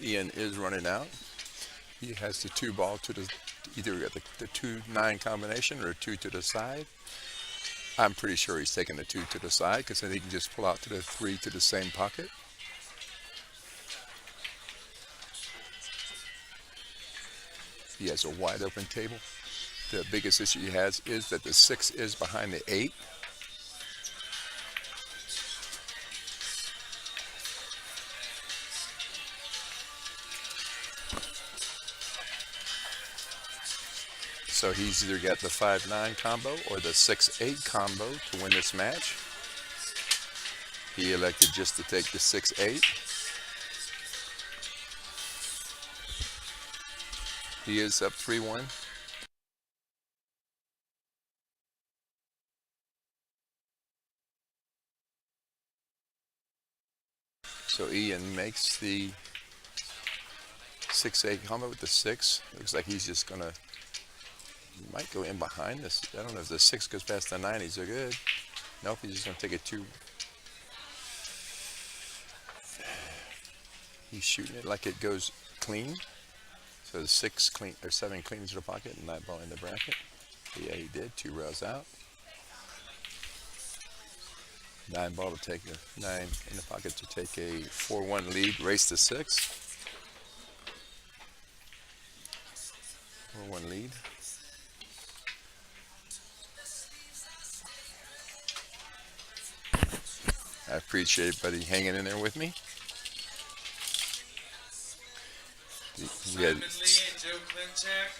Ian is running out. He has the two ball to the either got the 2-9 combination or 2 to the side. I'm pretty sure he's taking the 2 to the side because then he can just pull out to the 3 to the same pocket. He has a wide open table. The biggest issue he has is that the 6 is behind the 8. So he's either got the 5-9 combo or the 6-8 combo to win this match. He elected just to take the 6-8. He is up 3-1. So Ian makes the 6-8 combo with the 6. Looks like he's just gonna might go in behind this. I don't know if the 6 goes past the 9. He's so good. Nope, he's just gonna take it 2. He's shooting it like it goes clean. So the 6 clean or 7 cleans to the pocket and 9 ball in the bracket. Yeah, he did. 2 rails out. 9 ball to take the 9 in the pocket to take a 4-1 lead. Race to 6. 4-1 lead. I appreciate everybody hanging in there with me. Simon Lee and Joe Klimchak,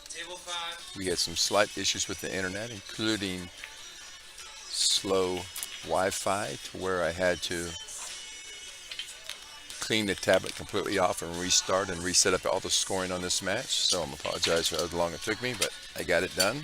table 5. We had some slight issues with the internet, including slow Wi-Fi to where I had to clean the tablet completely off and restart and reset up all the scoring on this match. So I'm apologize for how long it took me, but I got it done.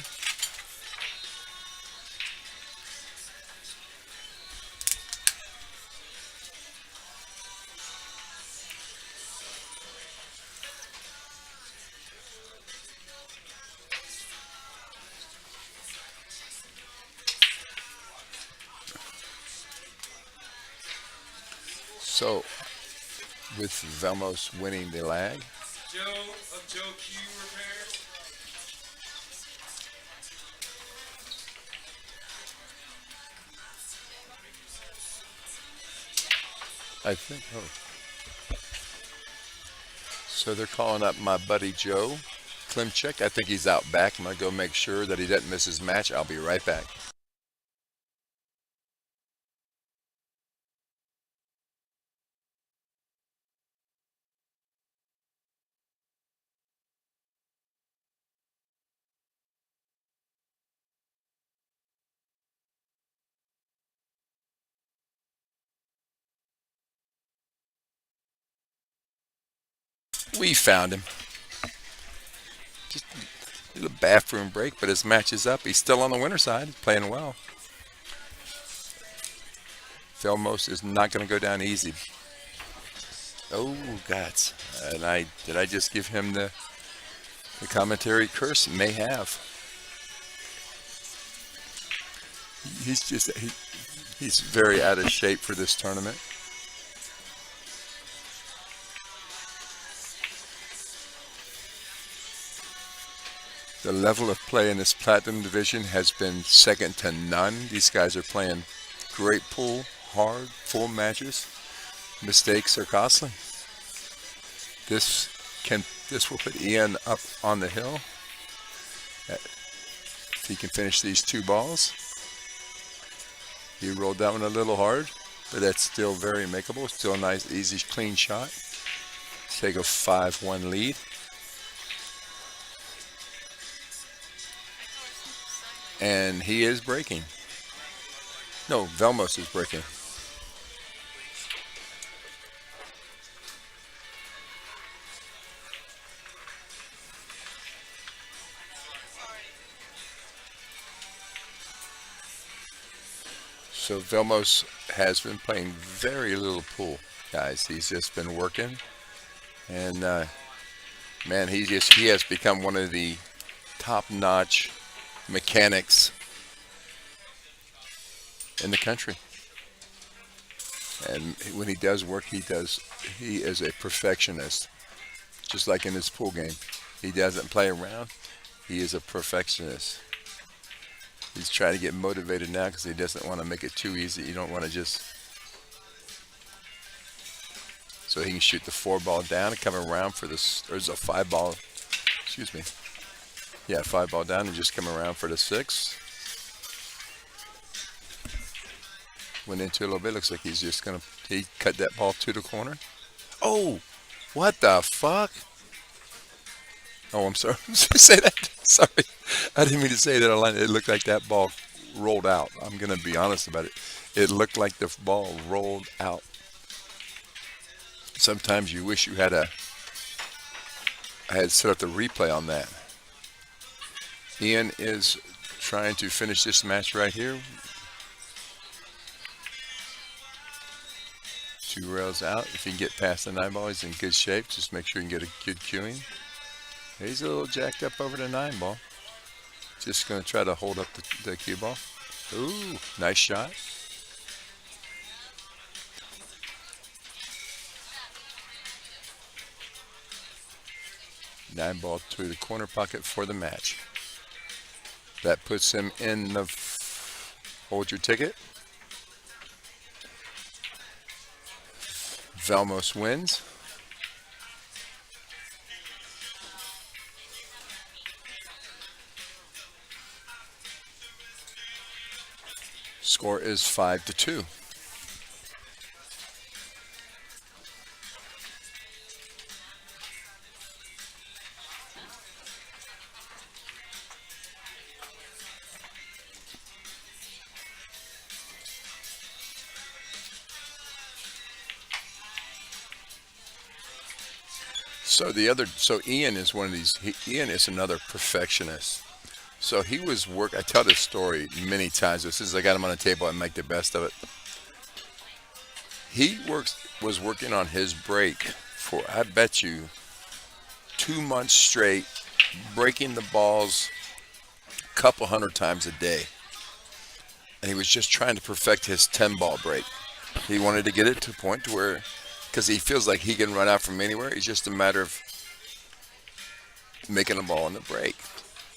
So, with Velmos winning the lag, Joe of Joe Q Repair. I think, so they're calling up my buddy Joe Klimchak. I think he's out back. I'm going to go make sure that he doesn't miss his match. I'll be right back. We found him. Just a little bathroom break, but his match is up. He's still on the winner side, playing well. Velmos is not going to go down easy. Oh, gods. And did I just give him the commentary curse? May have. He's very out of shape for this tournament. The level of play in this Platinum division has been second to none. These guys are playing great pool, hard, full matches. Mistakes are costly. This will put Ian up on the hill. If he can finish these 2 balls. He rolled that one a little hard, but that's still very makeable. Still a nice, easy, clean shot. Take a 5-1 lead. And he is breaking. No, Velmos is breaking. So Velmos has been playing very little pool, guys. He's just been working. And man, he has become one of the top-notch mechanics in the country. And when he does work, he is a perfectionist. Just like in his pool game, he doesn't play around. He is a perfectionist. He's trying to get motivated now because he doesn't want to make it too easy. You don't want to just so he can shoot the 4-ball down and come around for this. There's a 5-ball. Excuse me. Yeah, 5-ball down and just come around for the 6. Went into a little bit. Looks like he's just gonna. He cut that ball to the corner. Oh, what the fuck? Oh, I'm sorry. Say that. Sorry, I didn't mean to say that online. It looked like that ball rolled out. I'm gonna be honest about it. It looked like the ball rolled out. Sometimes you wish you had I had set up the replay on that. Ian is trying to finish this match right here. 2 rails out. If he can get past the 9-ball, he's in good shape. Just make sure you can get a good cueing. He's a little jacked up over the 9-ball. Just going to try to hold up the cue ball. Ooh, nice shot. Nine ball to the corner pocket for the match. That puts him in the hold your ticket. Velmos wins. Score is 5-2. So Ian is one of these. Ian is another perfectionist. So he was I tell this story many times. This is I got him on the table and make the best of it. He was working on his break for I bet you 2 months straight, breaking the balls a couple hundred times a day, and he was just trying to perfect his 10-ball break. He wanted to get it to a point to where, because he feels like he can run out from anywhere. It's just a matter of making a ball in the break.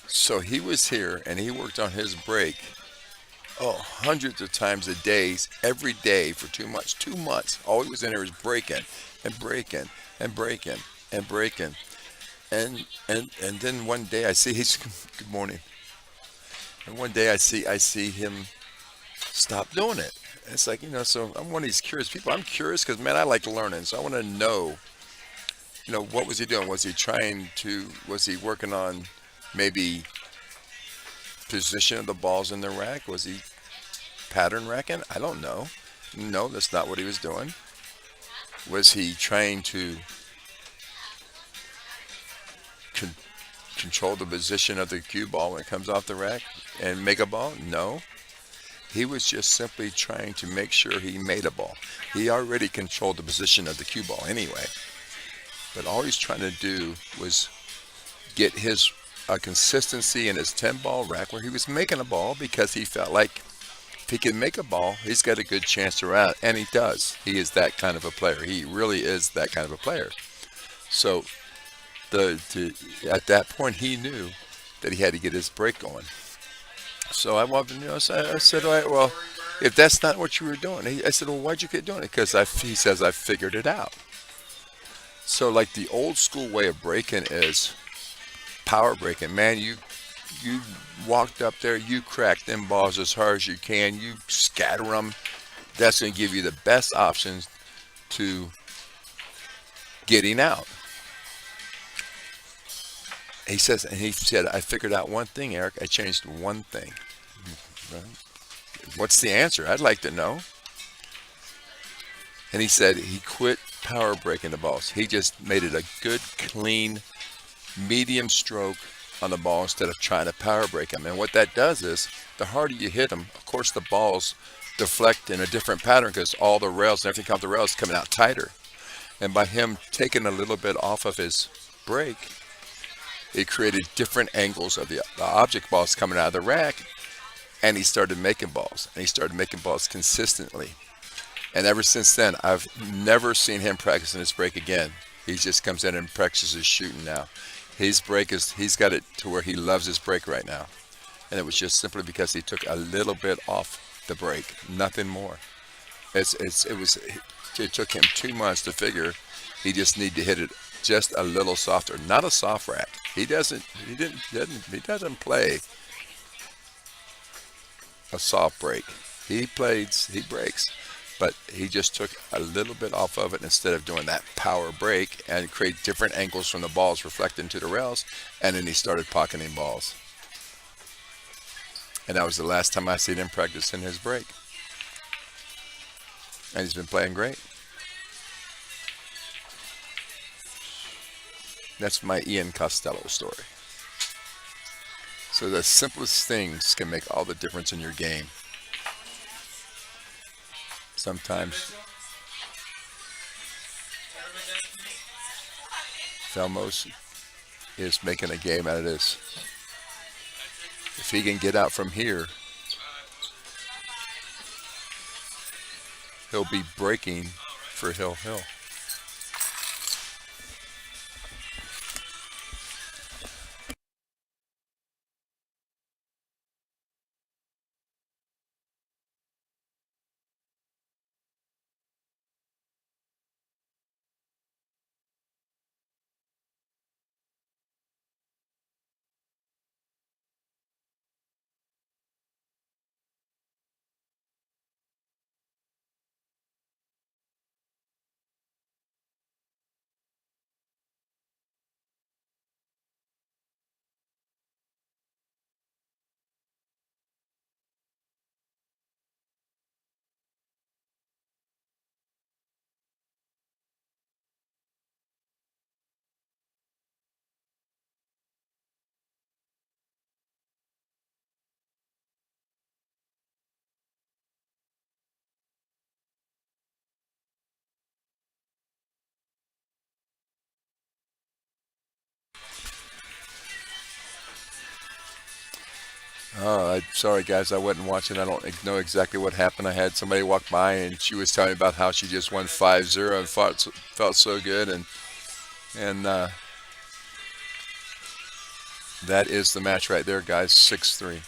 So he was here and he worked on his break, hundreds of times a day, every day for 2 months. 2 months. All he was in there was breaking and breaking and breaking and breaking. And then one day I see good morning. And one day I see him stop doing it. It's like, so I'm one of these curious people. I'm curious because, man, I like learning. So I want to know, what was he doing? Was he working on maybe position of the balls in the rack? Was he pattern racking? I don't know. No, that's not what he was doing. Was he trying to control the position of the cue ball when it comes off the rack and make a ball? No. He was just simply trying to make sure he made a ball. He already controlled the position of the cue ball anyway. But all he's trying to do was get his consistency in his 10-ball rack where he was making a ball, because he felt like if he can make a ball, he's got a good chance to run out. And he does. He is that kind of a player. He really is that kind of a player. So at that point, he knew that he had to get his break going. So I said, all right, well, if that's not what you were doing, I said, well, why'd you get doing it? Because he says, I figured it out. So like the old school way of breaking is power breaking. Man, you walked up there, you cracked them balls as hard as you can, you scatter them. That's going to give you the best options to getting out. He said, I figured out one thing, Eric. I changed one thing. What's the answer? I'd like to know. And he said he quit power breaking the balls. He just made it a good, clean, medium stroke on the ball instead of trying to power break them. And what that does is, the harder you hit them, of course the balls deflect in a different pattern because all the rails and everything off the rails is coming out tighter. And by him taking a little bit off of his break, it created different angles of the object balls coming out of the rack, and he started making balls, and he started making balls consistently. And ever since then, I've never seen him practicing his break again. He just comes in and practices shooting now. He's got it to where he loves his break right now. And it was just simply because he took a little bit off the break, nothing more. It took him 2 months to figure he just need to hit it just a little softer, not a soft rack. He doesn't play a soft break. He breaks, but he just took a little bit off of it instead of doing that power break and create different angles from the balls reflecting to the rails, and then he started pocketing balls. And that was the last time I seen him practicing his break. And he's been playing great. That's my Ian Costello story. So the simplest things can make all the difference in your game. Sometimes Felmos is making a game out of this. If he can get out from here, he'll be breaking for Hill Hill. Oh, sorry guys, I wasn't watching. I don't know exactly what happened. I had somebody walk by and she was telling me about how she just won 5-0 and felt so good, and that is the match right there, guys. 6-3.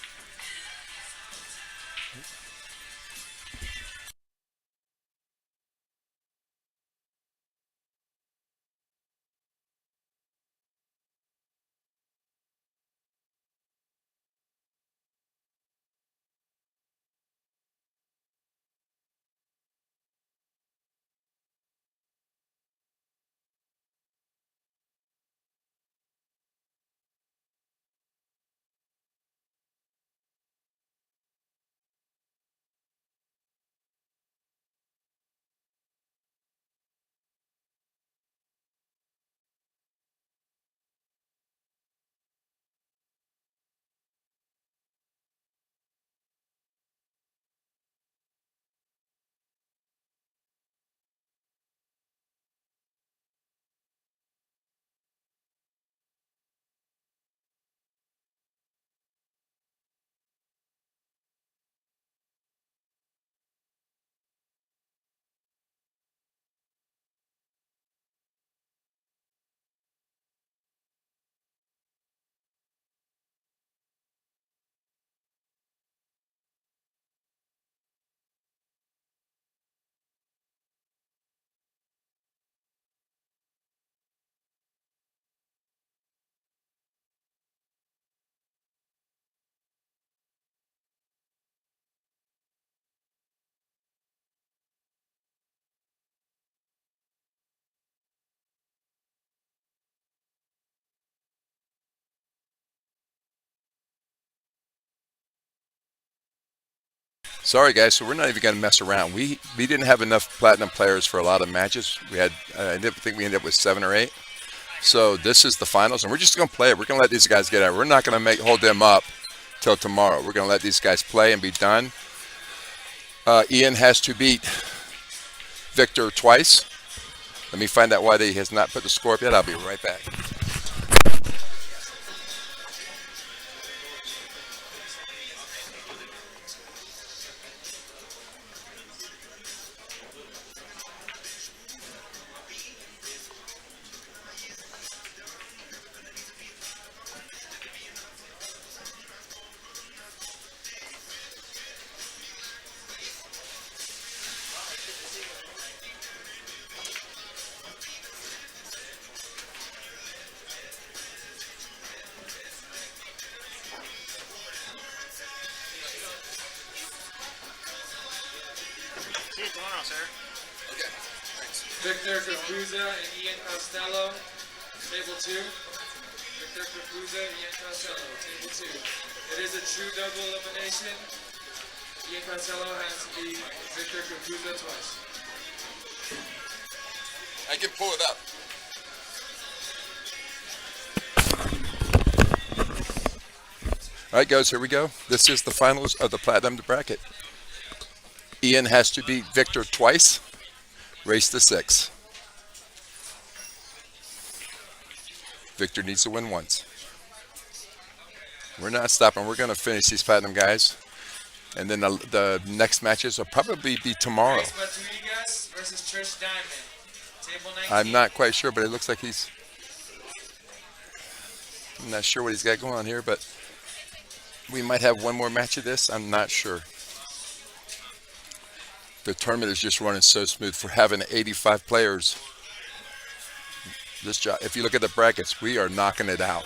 Sorry guys, so we're not even going to mess around. We didn't have enough platinum players for a lot of matches. We had I think we ended up with 7 or 8. So this is the finals, and we're just going to play it. We're going to let these guys get out. We're not going to hold them up till tomorrow. We're going to let these guys play and be done. Ian has to beat Victor twice. Let me find out why he has not put the score up yet. I'll be right back. now, sir. Okay. Thanks. Victor Capuza and Ian Costello, table 2. Victor Capuza, Ian Costello, table 2. It is a true double elimination. Ian Costello has to be Victor Capuza twice. I can pull it up. All right, guys, here we go. This is the finals of the Platinum bracket. Ian has to beat Victor twice. Race to 6. Victor needs to win once. We're not stopping. We're going to finish these Platinum guys. And then the next matches will probably be tomorrow. Race Rodriguez versus Trish Diamond. Table 19. I'm not quite sure, but it looks like I'm not sure what he's got going on here, but we might have one more match of this. I'm not sure. The tournament is just running so smooth for having 85 players. This job, if you look at the brackets, we are knocking it out.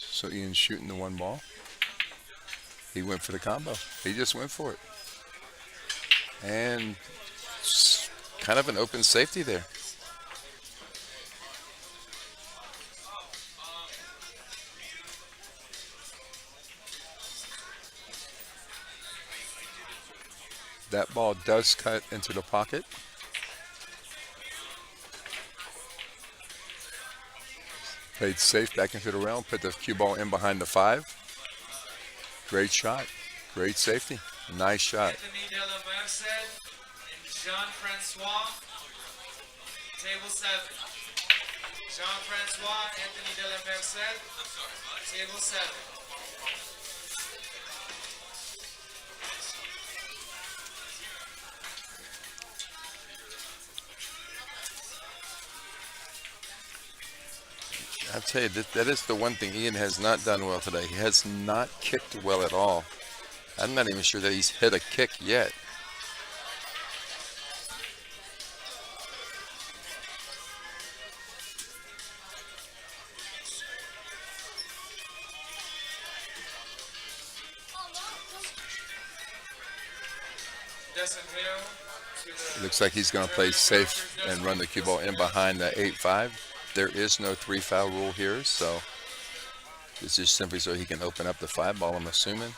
So Ian's shooting the one ball. He went for the combo. He just went for it. And kind of an open safety there. That ball does cut into the pocket. Played safe back into the realm, put the cue ball in behind the 5. Great shot, great safety, nice shot. Anthony De La Merced and Jean-Francois, table 7. Jean-Francois, Anthony De La Merced, table 7. I'll tell you, that is the one thing Ian has not done well today. He has not kicked well at all. I'm not even sure that he's hit a kick yet. It looks like he's going to play safe and run the cue ball in behind the 8-5. There is no 3-foul rule here, so this is simply so he can open up the 5 ball, I'm assuming.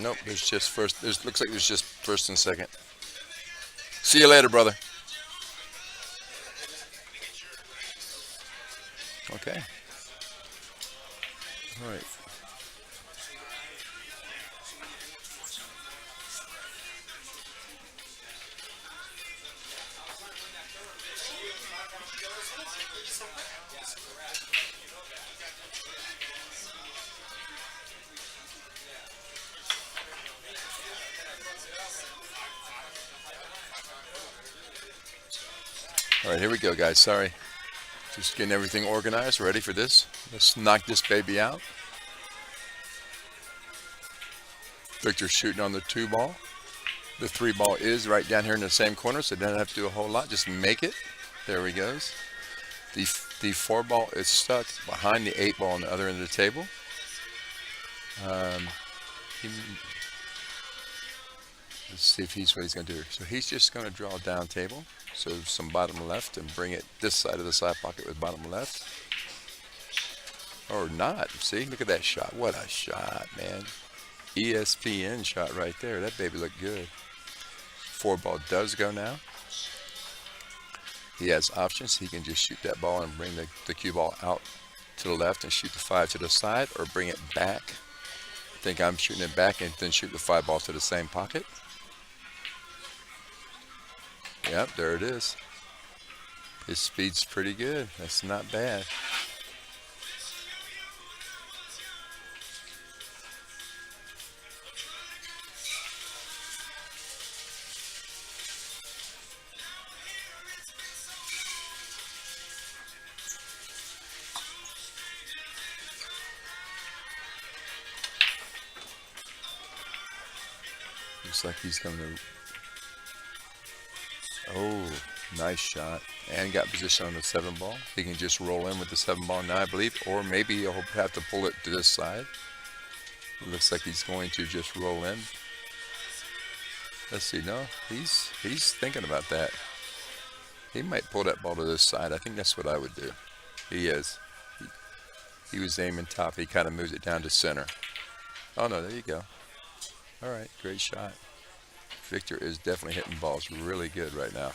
Nope, there's just first. Looks like there's just first and second. See you later, brother. Okay. All right. All right, here we go, guys. Sorry. Just getting everything organized, ready for this. Let's knock this baby out. Victor's shooting on the 2 ball. The 3 ball is right down here in the same corner, so doesn't have to do a whole lot. Just make it. There he goes. The 4 ball is stuck behind the 8 ball on the other end of the table. Let's see if what he's going to do. So he's just going to draw a down table. So some bottom left and bring it this side of the side pocket with bottom left. Or not. See, look at that shot. What a shot, man. ESPN shot right there. That baby looked good. 4 ball does go now. He has options. He can just shoot that ball and bring the cue ball out to the left and shoot the 5 to the side, or bring it back. I think I'm shooting it back and then shoot the 5 ball to the same pocket. Yep, there it is. His speed's pretty good. That's not bad. Looks like he's going to. Oh, nice shot. And got position on the 7 ball. He can just roll in with the 7 ball now, I believe. Or maybe he'll have to pull it to this side. It looks like he's going to just roll in. Let's see. No, he's thinking about that. He might pull that ball to this side. I think that's what I would do. He is. He was aiming top. He kind of moves it down to center. Oh, no, there you go. All right, great shot. Victor is definitely hitting balls really good right now.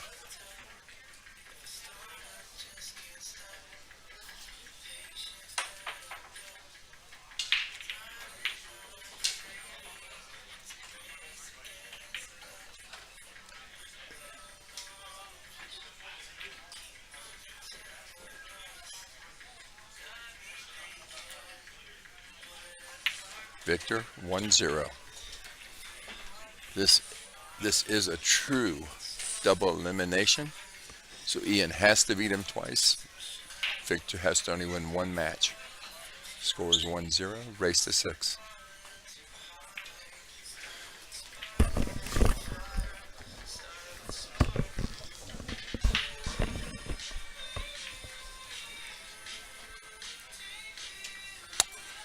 Victor 1-0. This is a true double elimination. So Ian has to beat him twice. Victor has to only win one match. Score is 1-0. Race to 6.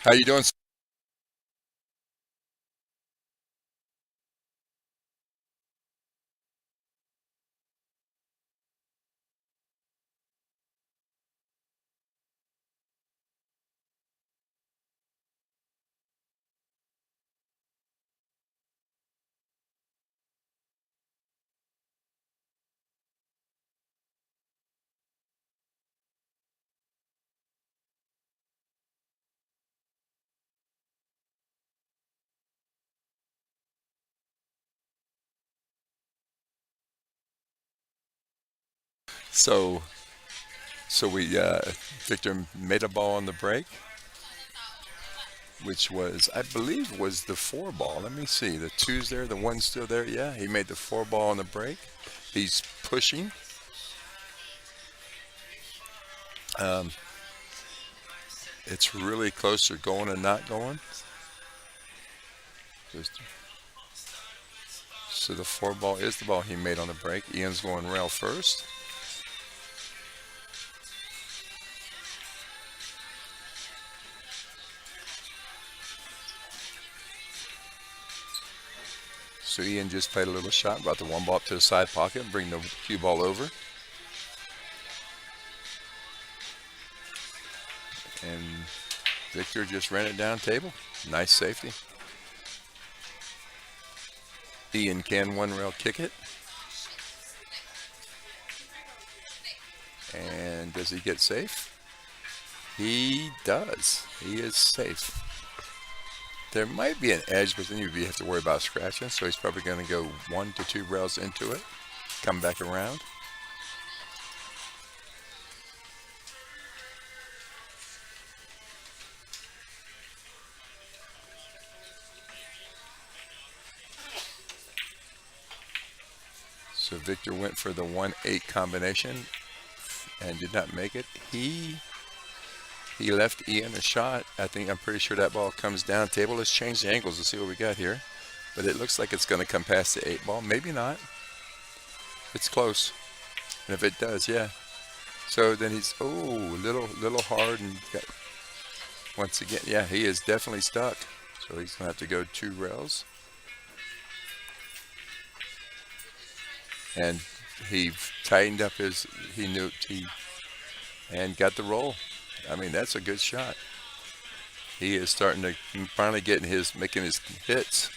How you doing? So we Victor made a ball on the break, which was, I believe, was the 4 ball. Let me see. The 2's there, the 1's still there. Yeah, he made the 4 ball on the break. He's pushing. It's really close to going and not going. So the 4 ball is the ball he made on the break. Ian's going rail first. So Ian just played a little shot, brought the 1 ball up to the side pocket, and bring the cue ball over. And Victor just ran it down table. Nice safety. Ian can 1 rail kick it. And does he get safe? He does. He is safe. There might be an edge, but then you'd have to worry about scratching. So he's probably going to go 1 to 2 rails into it, come back around. So Victor went for the 1-8 combination and did not make it. He left Ian a shot. I'm pretty sure that ball comes down table. Let's change the angles to see what we got here. But it looks like it's going to come past the 8 ball. Maybe not. It's close. And if it does, yeah. So then he's, little hard, and got, once again, yeah, he is definitely stuck. So he's going to have to go 2 rails. And he tightened up and got the roll. I mean, that's a good shot. He is starting to finally making his hits.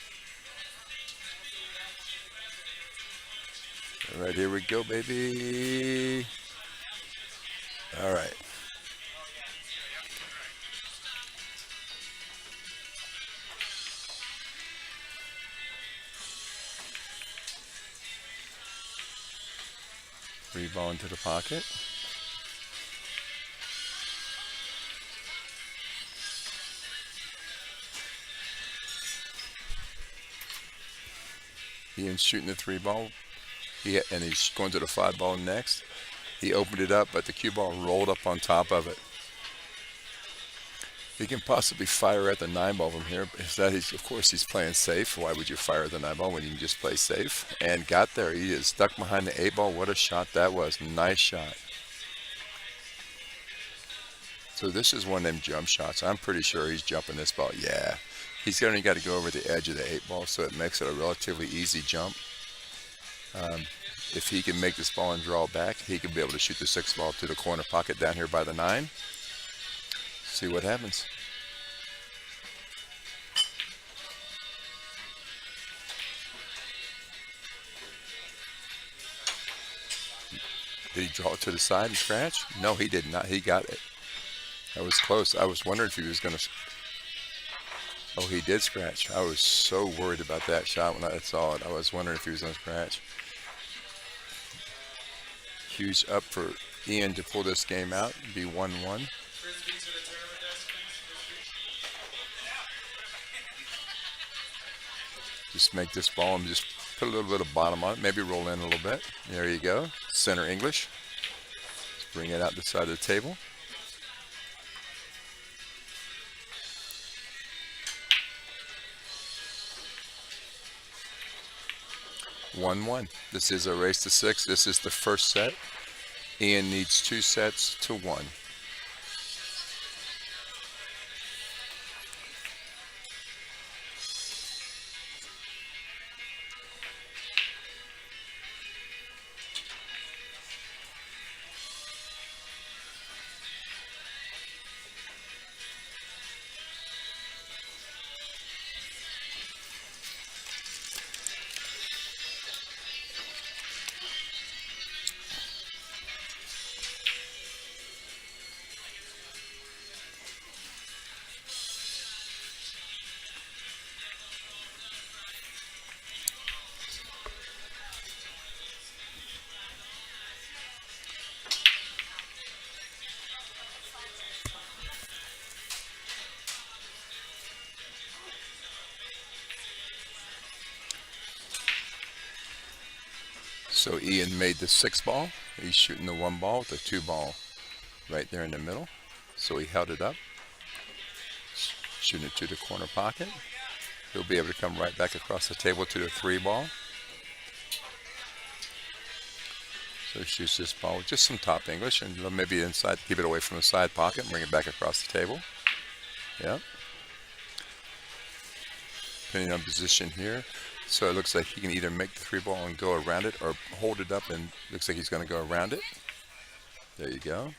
All right, here we go, baby. All right. Three ball into the pocket. Ian's shooting the three ball. And he's going to the five ball next. He opened it up, but the cue ball rolled up on top of it. He can possibly fire at the nine ball from here. Of course, he's playing safe. Why would you fire at the nine ball when you can just play safe? And got there. He is stuck behind the eight ball. What a shot that was. Nice shot. So this is one of them jump shots. I'm pretty sure he's jumping this ball. Yeah. He's only got to go over the edge of the eight ball, so it makes it a relatively easy jump. If he can make this ball and draw back, he can be able to shoot the six ball to the corner pocket down here by the nine. See what happens. Did he draw it to the side and scratch? No, he did not. He got it. That was close. I was wondering if he was going to... Oh, he did scratch. I was so worried about that shot when I saw it. I was wondering if he was going to scratch. Huge up for Ian to pull this game out and be 1-1. Frisbee to the tournament desk, please. Frisbee. Just make this ball and just put a little bit of bottom on it. Maybe roll in a little bit. There you go. Center English. Just bring it out the side of the table. (1-1). This is a race to 6. This is the first set. Ian needs 2 sets to 1. So Ian made the 6 ball. He's shooting the 1 ball with the 2 ball right there in the middle. So he held it up, shooting it to the corner pocket. He'll be able to come right back across the table to the 3 ball. So he shoots this ball with just some top English and maybe inside, keep it away from the side pocket and bring it back across the table. Yep. Depending on position here. So it looks like he can either make the 3 ball and go around it or hold it up and looks like he's going to go around it. There you go.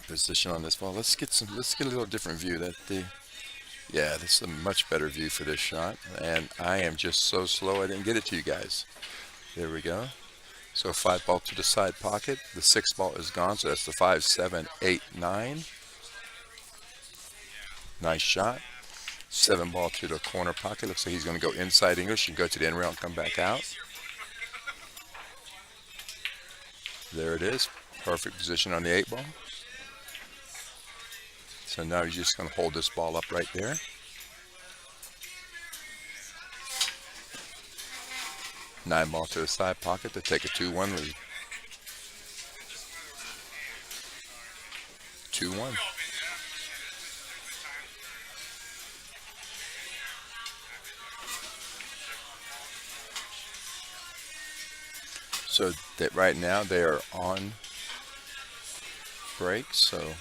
Position on this ball. Let's get a little different view. Yeah, this is a much better view for this shot. And I am just so slow I didn't get it to you guys. There we go. So 5 ball to the side pocket. The 6 ball is gone. So that's the 5, 7, 8, 9. Nice shot. 7 ball to the corner pocket. Looks like he's going to go inside English and go to the end rail and come back out. There it is. Perfect position on the 8 ball. So now he's just going to hold this ball up right there. Nine ball to the side pocket to take a 2-1 lead. 2-1. So that right now they are on break. So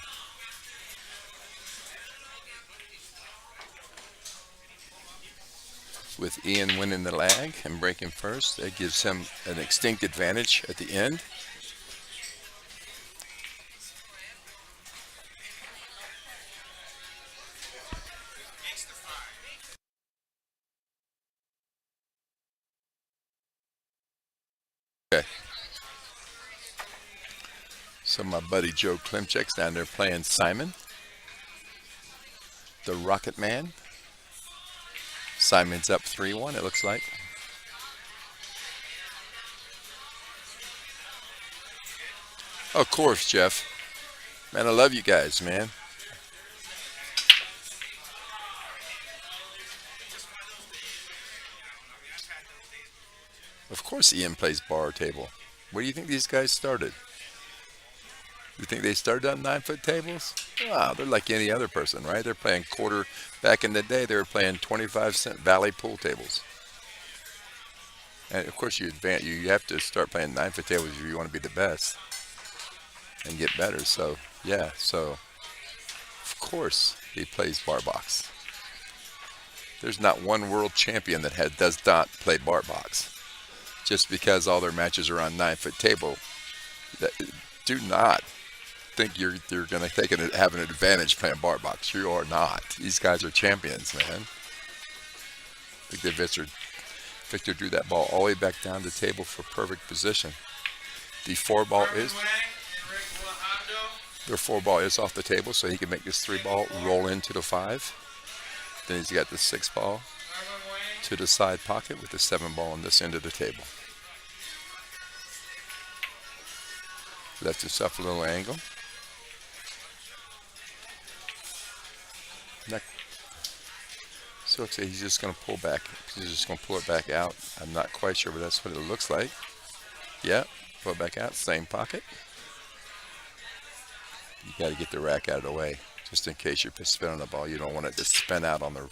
with Ian winning the lag and breaking first, that gives him an extinct advantage at the end. Okay. So my buddy Joe Klimchek's down there playing Simon, the Rocket Man. Simon's up 3-1, it looks like. Of course, Jeff. Man, I love you guys, man. Of course, Ian plays bar table. Where do you think these guys started? You think they started on 9 foot tables? Wow, they're like any other person, right? They're playing quarter. Back in the day, they were playing 25-cent Valley pool tables. And of course, you have to start playing 9 foot tables if you want to be the best and get better. So yeah, so of course he plays bar box. There's not one world champion that does not play bar box. Just because all their matches are on 9 foot table, do not think you're going to have an advantage playing bar box. You are not. These guys are champions, man. I think that Victor drew that ball all the way back down the table for perfect position. The 4-ball is their 4-ball is off the table, so he can make this 3-ball roll into the 5. Then he's got the 6-ball to the side pocket with the 7-ball on this end of the table. Left himself a little angle. So looks like he's just going to pull back. He's just going to pull it back out. I'm not quite sure, but that's what it looks like. Yeah, pull it back out. Same pocket. You got to get the rack out of the way, just in case you're spinning the ball. You don't want it to spin out on the.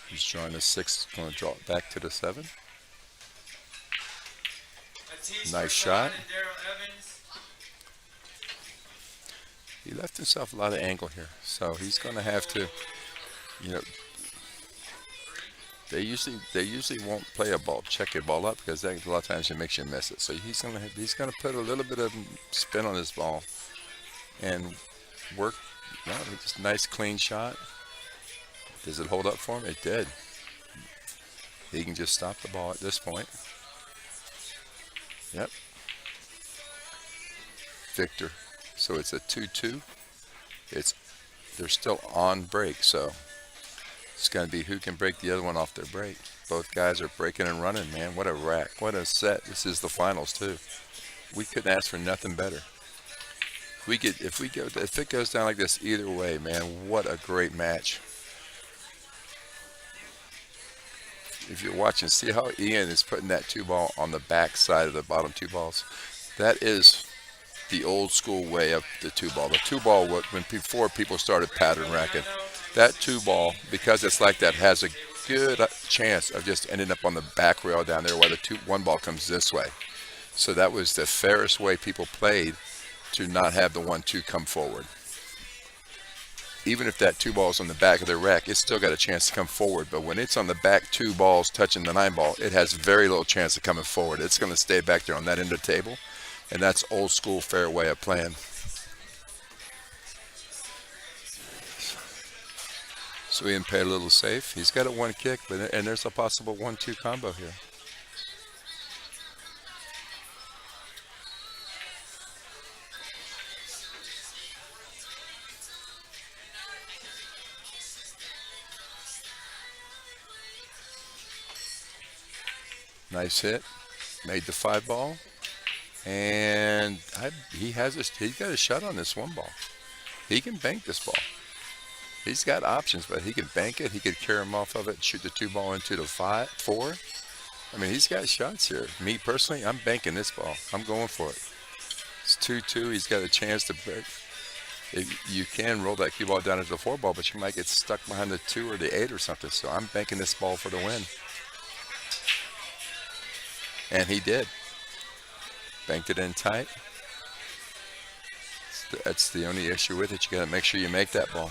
He's drawing the 6. Going to draw it back to the 7. Nice shot. He left himself a lot of angle here, so he's going to have to, you know, they usually won't play a ball, check a ball up, because that, a lot of times it makes you miss it. So he's going to put a little bit of spin on his ball and work. No, just nice clean shot. Does it hold up for him? It did. He can just stop the ball at this point. Yep. Victor. So it's a 2-2. They're still on break, so it's going to be who can break the other one off their break. Both guys are breaking and running, man. What a rack. What a set. This is the finals, too. We couldn't ask for nothing better. If it goes down like this either way, man, what a great match. If you're watching, see how Ian is putting that 2-ball on the back side of the bottom 2 balls. That is the old school way of the 2-ball. The 2-ball, before people started pattern racking, that 2-ball, because it's like that, has a good chance of just ending up on the back rail down there while the 1-ball comes this way. So that was the fairest way people played to not have the 1-2 come forward. Even if that 2-ball is on the back of the rack, it's still got a chance to come forward. But when it's on the back 2 balls touching the 9-ball, it has very little chance of coming forward. It's going to stay back there on that end of the table. And that's old school fair way of playing. So Ian played a little safe. He's got a 1 kick, and there's a possible 1-2 combo here. Nice hit. Made the 5-ball. And he's got a shot on this 1-ball. He can bank this ball. He's got options, but he can bank it. He could carry him off of it and shoot the 2-ball into the 4. I mean, he's got shots here. Me personally, I'm banking this ball. I'm going for it. It's 2-2. He's got a chance to break. You can roll that cue ball down into the 4-ball, but you might get stuck behind the 2 or the 8 or something. So I'm banking this ball for the win. And he did. Banked it in tight. That's the only issue with it. You got to make sure you make that ball.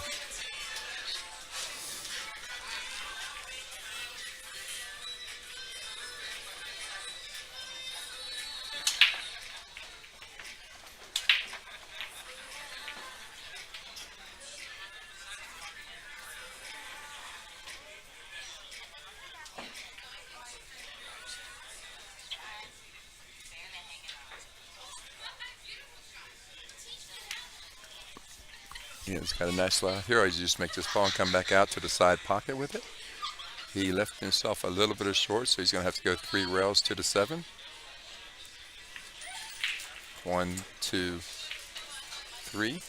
Yeah, it's got a nice slide. Here, I just make this ball and come back out to the side pocket with it. He left himself a little bit of short, so he's going to have to go 3 rails to the 7. 1, 2, 3.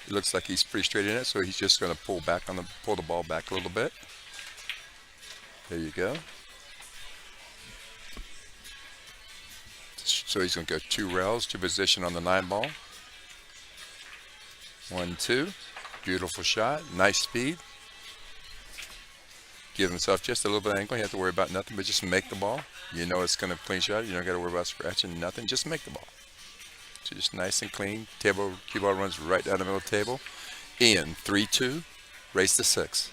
It looks like he's pretty straight in it, so he's just going to pull the ball back a little bit. There you go. So he's going to go 2 rails to position on the 9 ball. 1, 2. Beautiful shot. Nice speed. Give himself just a little bit of angle. You have to worry about nothing but just make the ball. You know it's going to clean shot. You don't got to worry about scratching nothing. Just make the ball. So just nice and clean. Cue ball runs right down the middle of the table. Ian, 3-2. Race to 6.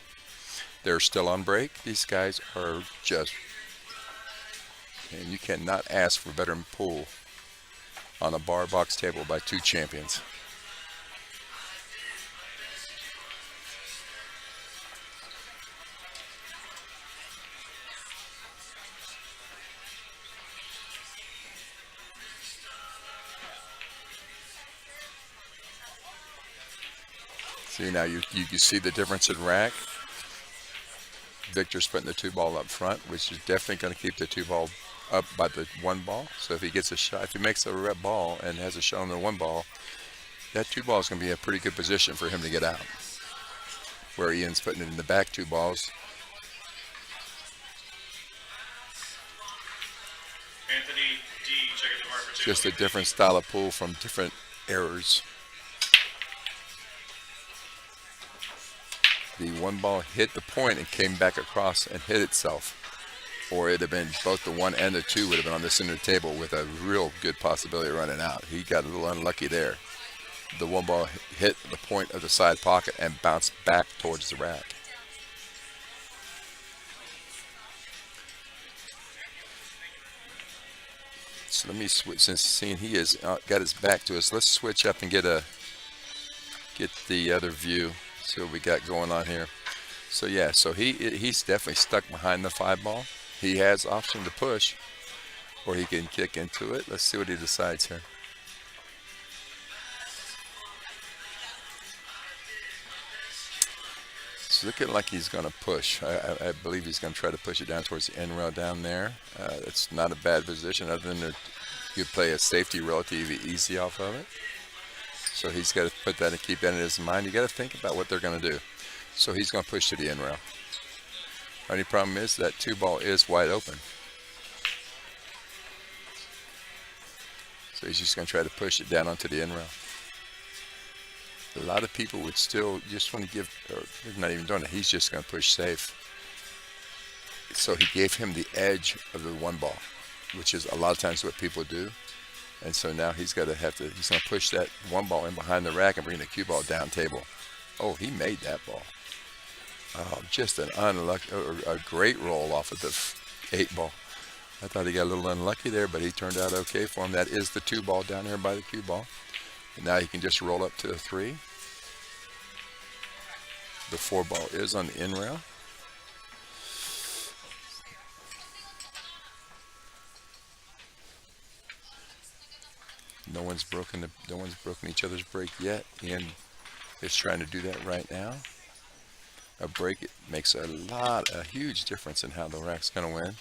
They're still on break. These guys are just... And you cannot ask for better pool on a bar box table by 2 champions. See, now you see the difference in rack. Victor's putting the 2 ball up front, which is definitely going to keep the 2 ball up by the 1 ball. So if he gets a shot, if he makes a red ball and has a shot on the 1 ball, that 2 ball is going to be a pretty good position for him to get out. Where Ian's putting it in the back 2 balls. Anthony D, check at the mark for table. Just a different style of pool from different errors. The 1 ball hit the point and came back across and hit itself. Or it'd have been both the 1 and the 2 would have been on the center table with a real good possibility of running out. He got a little unlucky there. The 1 ball hit the point of the side pocket and bounced back towards the rack. So let me switch, since seeing he has got his back to us, let's switch up and get the other view. See what we got going on here. So yeah, so he's definitely stuck behind the 5 ball. He has option to push, or he can kick into it. Let's see what he decides here. It's looking like he's going to push. I believe he's going to try to push it down towards the end rail down there. It's not a bad position, other than you play a safety relatively easy off of it. So he's got to put that and keep that in his mind. You got to think about what they're going to do. So he's going to push to the end rail. Only problem is that 2 ball is wide open. So he's just going to try to push it down onto the end rail. A lot of people would still just want to give, or they're not even doing it. He's just going to push safe. So he gave him the edge of the 1 ball, which is a lot of times what people do. And so now he's going to push that 1 ball in behind the rack and bring the cue ball down table. Oh, he made that ball. Oh, just an unlucky, a great roll off of the 8 ball. I thought he got a little unlucky there, but he turned out okay for him. That is the 2 ball down there by the cue ball. And now he can just roll up to the 3. The 4 ball is on the in rail. No one's broken each other's break yet. Ian is trying to do that right now. A break, it makes a huge difference in how the rack's going to win.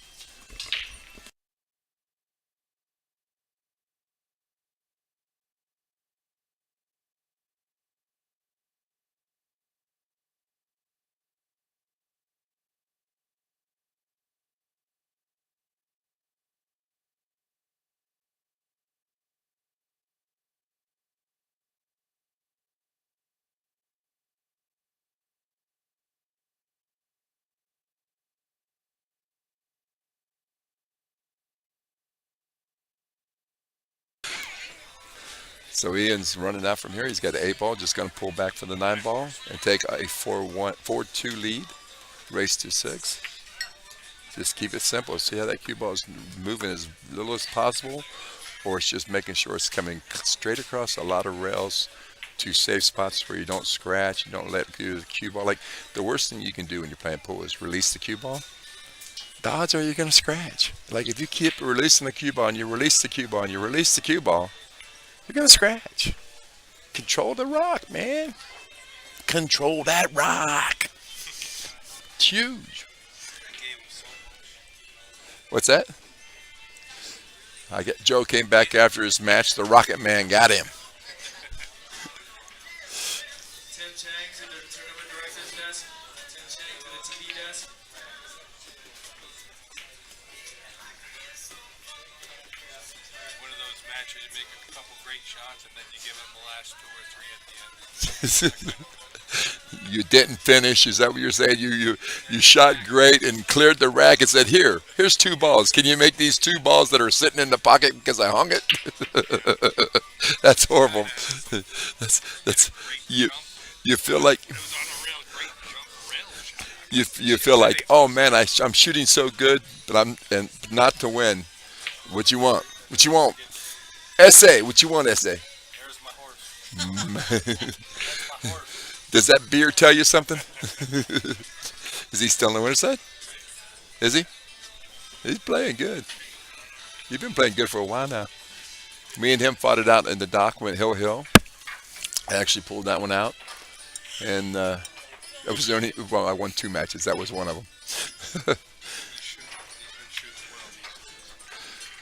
So Ian's running out from here. He's got an 8 ball, just going to pull back for the 9 ball and take a 4-2 lead. Race to 6. Just keep it simple. See how that cue ball is moving as little as possible, or it's just making sure it's coming straight across a lot of rails to safe spots where you don't scratch, you don't let the cue ball. Like, the worst thing you can do when you're playing pool is release the cue ball. The odds are you're going to scratch. Like, if you keep releasing the cue ball and you release the cue ball and you release the cue ball, you're going to scratch. Control the rock, man. Control that rock. huge. I gave him so much. What's that? Joe came back after his match. The Rocket Man got him. Tim Chang to the tournament director's desk. Tim Chang to the TV desk. One of those matches you make a couple great shots and then you give him the last 2 or 3 at the end. You didn't finish. Is that what you're saying? You shot great and cleared the rack and said, here's 2 balls. Can you make these 2 balls that are sitting in the pocket because I hung it? That's horrible. That's you feel like It was on a real great jump rail shot. you feel like, oh man, I'm shooting so good, but I'm not to win. What you want? What you want? Essay. What you want? Essay. There's my horse. That's my horse. Does that beer tell you something? Is he still on the winner's side? Is he? He's playing good. He's been playing good for a while now. Me and him fought it out in the dock, went hill. I actually pulled that one out. And that was the only, well, I won 2 matches. That was one of them. He's been shooting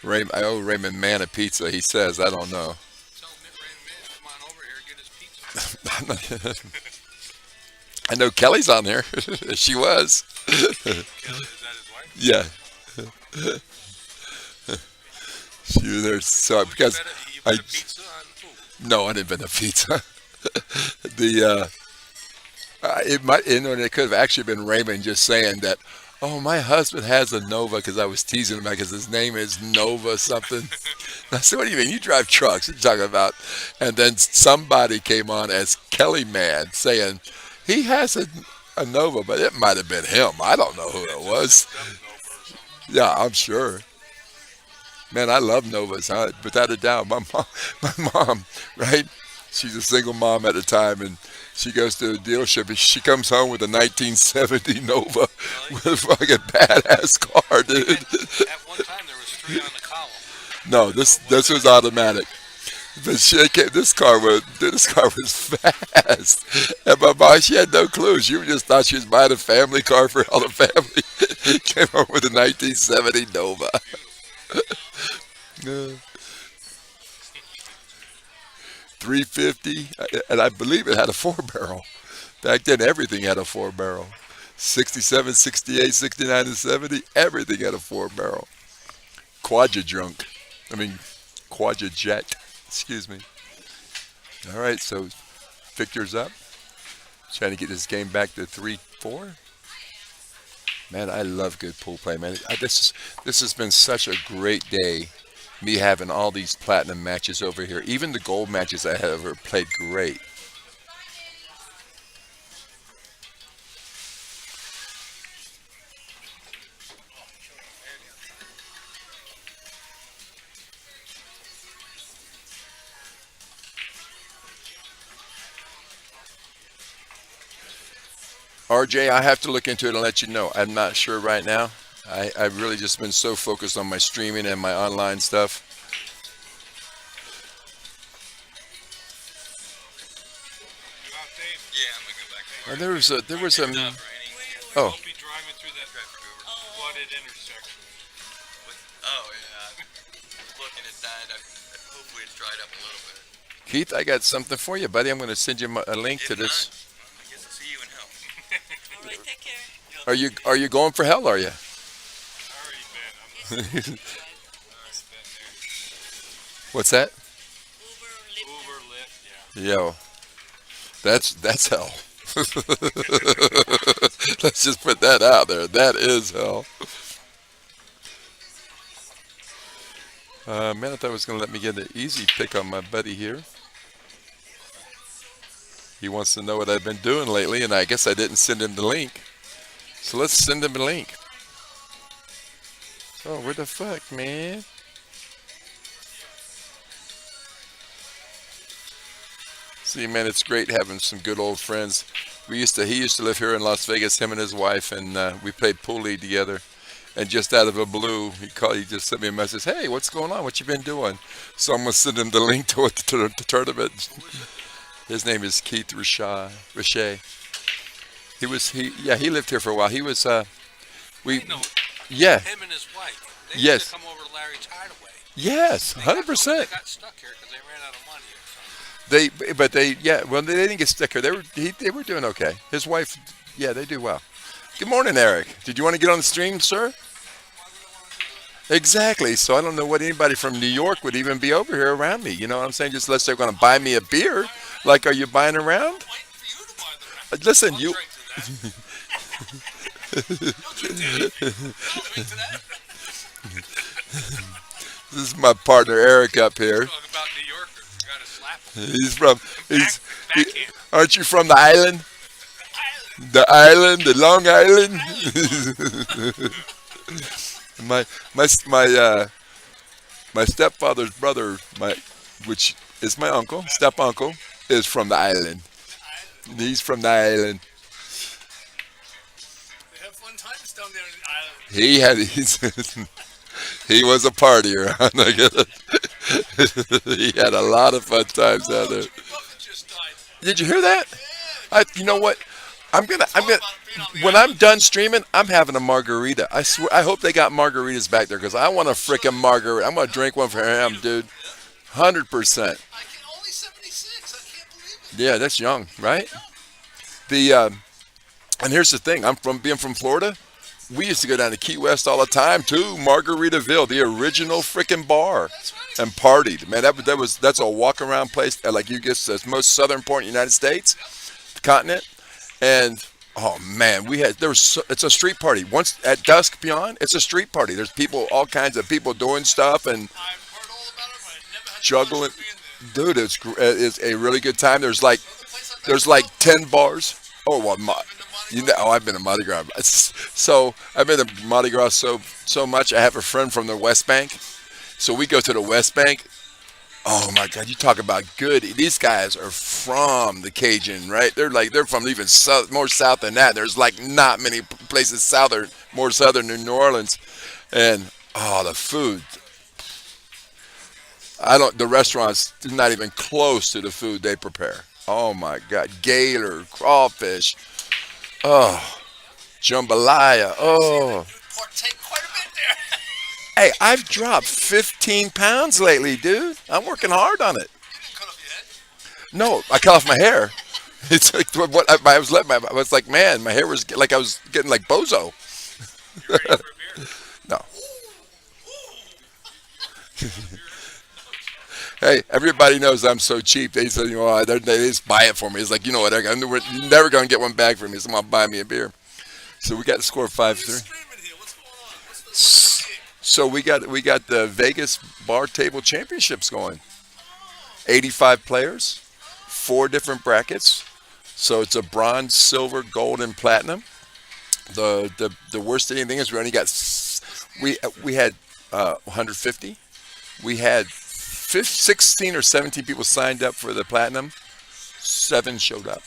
well. I owe Raymond Mann a pizza, he says. I don't know. Tell Raymond Man to come on over here and get his pizza. I know Kelly's on there. She was. Kelly, is that his wife? Yeah. She was there. So because You I put a pizza on food. no, I didn't invent a pizza. It could have actually been Raymond just saying that. Oh, my husband has a Nova because I was teasing him because his name is Nova something. I said, what do you mean? You drive trucks. What are you talking about? And then somebody came on as Kelly Man saying he has a Nova, but it might have been him. I don't know who it was. Yeah, I'm sure. Man, I love Novas, huh? Without a doubt. My mom, right? She's a single mom at the time, and she goes to the dealership, and she comes home with a 1970 Nova with a fucking badass car, dude. At one time, there was 3 on the column. No, this was automatic. But this car was fast. And my mom, she had no clue. She just thought she was buying a family car for all the family. Came home with a 1970 Nova. 350, and I believe it had a 4-barrel. Back then, everything had a 4-barrel. 67, 68, 69, and 70, everything had a 4-barrel. Quadra-jet. Excuse me. All right, so Victor's up. Trying to get this game back to 3-4. Man, I love good pool play, man. This has been such a great day. Me having all these platinum matches over here. Even the gold matches I have ever played great. RJ, I have to look into it and let you know. I'm not sure right now. I've really just been so focused on my streaming and my online stuff. You out, Dave? Yeah, I'm gonna go back to work. There was a Don't be driving through that flooded intersection. Oh yeah, looking at that, hopefully it's dried up a little bit. Keith, I got something for you, buddy. I'm going to send you a link to If this. not, well, I guess I'll see you in hell. All right, take care. Are you going for hell? Are you? I already been. Already been there. What's that? Uber, Lyft. Uber, Lyft, yeah. Yo, that's hell. Let's just put that out there. That is hell. Man, I thought it was going to let me get an easy pick on my buddy here. He wants to know what I've been doing lately, and I guess I didn't send him the link. So let's send him a link. Oh, where the fuck, man? See, man, it's great having some good old friends. He used to live here in Las Vegas, him and his wife, and we played pool league together. And just out of the blue, he just sent me a message. Hey, what's going on? What you been doing? So I'm gonna send him the link to the tournament. His name is Keith Richey. He lived here for a while. He was we I know yeah him and his wife. They Yes. used to come over to Larry's Hideaway. yes They 100%. got stuck here because they ran out of money or something. They didn't get stuck here. They were doing okay. His wife, yeah, they do well. Good morning, Eric. Did you want to get on the stream, sir? Exactly. So I don't know what anybody from New York would even be over here around me. You know what I'm saying? Just unless they're going to buy me a beer. Like, are you buying around? Listen, you. This is my partner Eric up here. Talk about New Yorkers. You gotta slap them. He's from. Backhand. Aren't you from the island? The Long Island. My stepfather's brother, which is my uncle, step uncle, is from the island. He's from the island. They have fun times down there in the island. He was a partier. He had a lot of fun times down there. Buffett just died. Did you hear that? You know what? I'm gonna. When I'm done streaming, I'm having a margarita. I swear. I hope they got margaritas back there because I want a freaking margarita. I'm gonna drink one for him, dude. 100%. I can only 76. I can't believe it. Yeah, that's young, right? And here's the thing. Being from Florida. We used to go down to Key West all the time too. Margaritaville, the original freaking bar, and partied. Man, that's a walk around place. Like you get the most southern point in the United States, the continent. And oh man, it's a street party. Once at dusk beyond, it's a street party. There's all kinds of people doing stuff and I've heard all about it, but I never had juggling. the pleasure of being there. Dude, it's a really good time. There's like 10 bars. Oh well, I've been to Mardi Gras. So I've been to Mardi Gras so much. I have a friend from the West Bank, so we go to the West Bank. Oh my God, you talk about good. These guys are from the Cajun, right? They're from even more south than that. There's like not many places more southern than New Orleans, and the food. The restaurants are not even close to the food they prepare. Oh my God, gator, crawfish, jambalaya, Partake quite a bit there. Hey, I've dropped 15 pounds lately, dude. I'm working hard on it. You didn't cut off your head. No, I cut off my hair. It's like I was like, man, my hair was like I was getting like bozo. You ready for a beer? No. Hey, everybody knows I'm so cheap. They said, they just buy it for me. It's like, you know what? We're never gonna get one back from me. Someone buy me a beer. So we got the score 5-3. Screaming here. What's going on? What's the gig? So we got the Vegas Bar Table Championships going. 85 players, 4 different brackets. So it's a bronze, silver, gold, and platinum. The worst thing is we only got we had 150. We had 16 or 17 people signed up for the platinum. 7 showed up.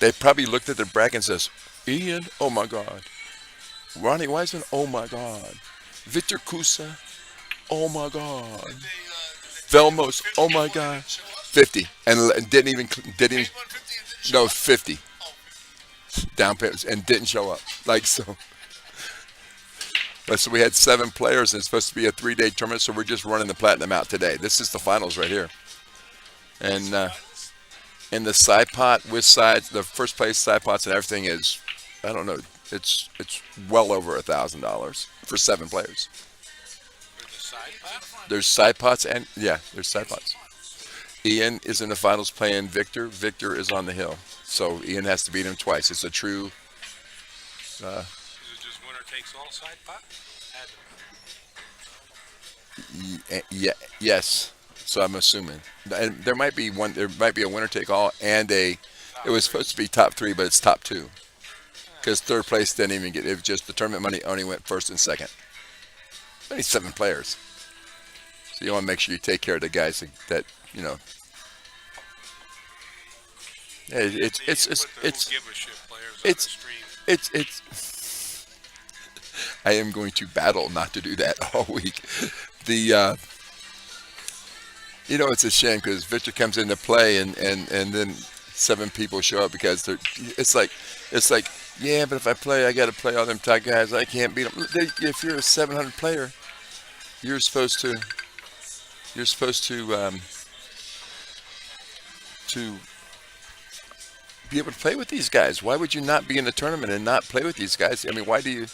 They probably looked at the bracket and says, Ian, oh my God. Ronnie Wiseman, oh my God. Victor Kusa, oh my God. Velmos, oh my God. 50, and didn't even no 50 down payments and didn't show up. Like so. But so we had 7 players, and it's supposed to be a 3-day tournament. So we're just running the platinum out today. This is the finals right here, and in the side pot with sides, the first place side pots and everything is, I don't know, it's well over $1,000 for 7 players. For the side pot? There's side pots and there's side pots. Ian is in the finals playing Victor. Victor is on the hill, so Ian has to beat him twice. It's a true. Is it just winner takes all side pot? Yes. So I'm assuming, and there might be a winner take all and it was supposed to be top 3, but it's top 2, because third place didn't even get it. Was just the tournament money only went first and second. Only 7 players, so you want to make sure you take care of the guys that you know. It's give a shit players on the stream. it's. I am going to battle not to do that all week. It's a shame because Victor comes into play and then 7 people show up because they're. It's like yeah, but if I play, I got to play all them top guys. I can't beat them. If you're a 700 player, you're supposed to you're supposed to be able to play with these guys. Why would you not be in the tournament and not play with these guys? I mean, why do you?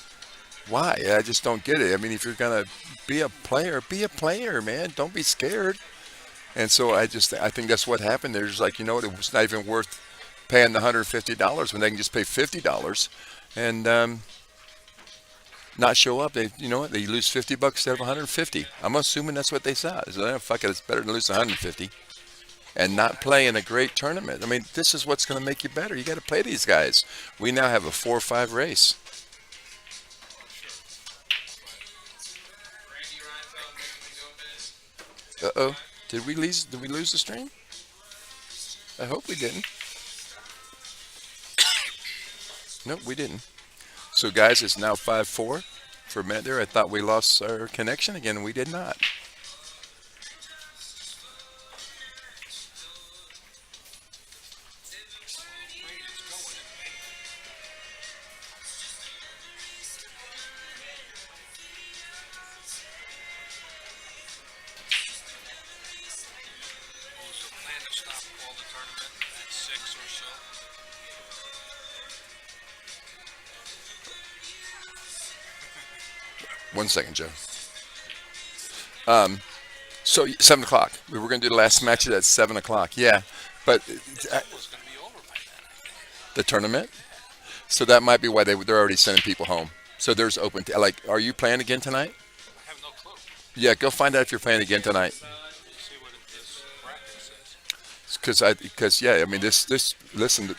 Why? I just don't get it. I mean, if you're gonna be a player, man. Don't be scared. And so I think that's what happened. They're just like, you know what? It was not even worth paying the $150 when they can just pay $50 and not show up. They, you know what? They lose $50 instead of 150. I'm assuming that's what they saw. So fuck it, it's better to lose 150 and not play in a great tournament. I mean, this is what's going to make you better. You got to play these guys. We now have a 4-5 race. Randy Reinfeld, Benjamin Gomez. Uh-oh. Did we lose the stream? I hope we didn't. Nope, we didn't. So guys, it's now 5-4. For a minute there, I thought we lost our connection again, and we did not. Was the plan to stop all the tournament at 6 or so? One second, Joe. So 7 o'clock. We were going to do the last matches at 7 o'clock. Yeah, but It was going to be over by then, I think. the tournament. So that might be why they're already sending people home. So there's open. Like, are you playing again tonight? I have no clue. Yeah, go find out if you're playing again tonight. See what this bracket says. Because yeah, I mean this. Listen,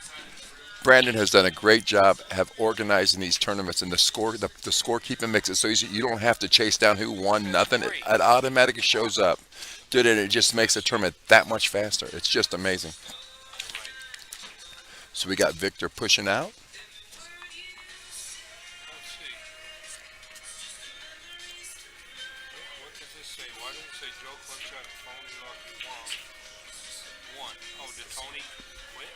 Brandon has done a great job have organizing these tournaments and the scorekeeping makes it so easy. You don't have to chase down who won nothing. It automatically shows up, dude, and it just makes the tournament that much faster. It's just amazing. So we got Victor pushing out. Let's see. What does this say? Why does it say Joe Clutchard and Tony Rocky won? Oh, did Tony quit?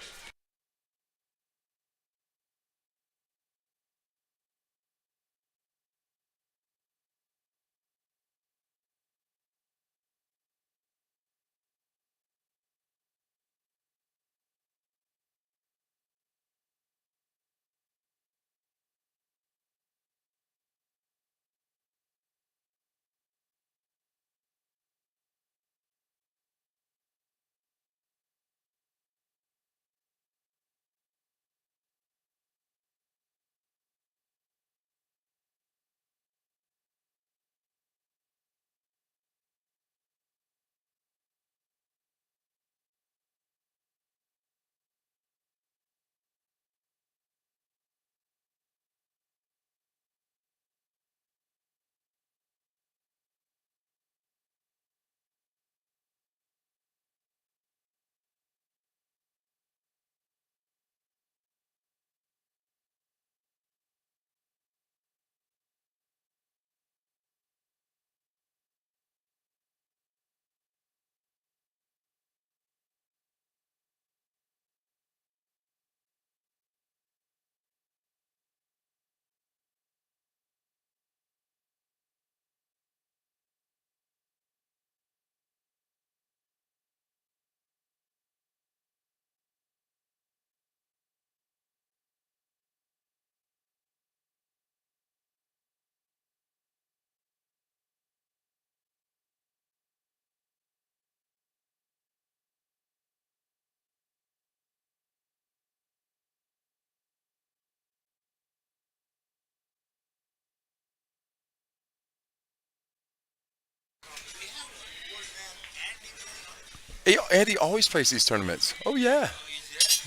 Hey, Andy always plays these tournaments. Oh yeah,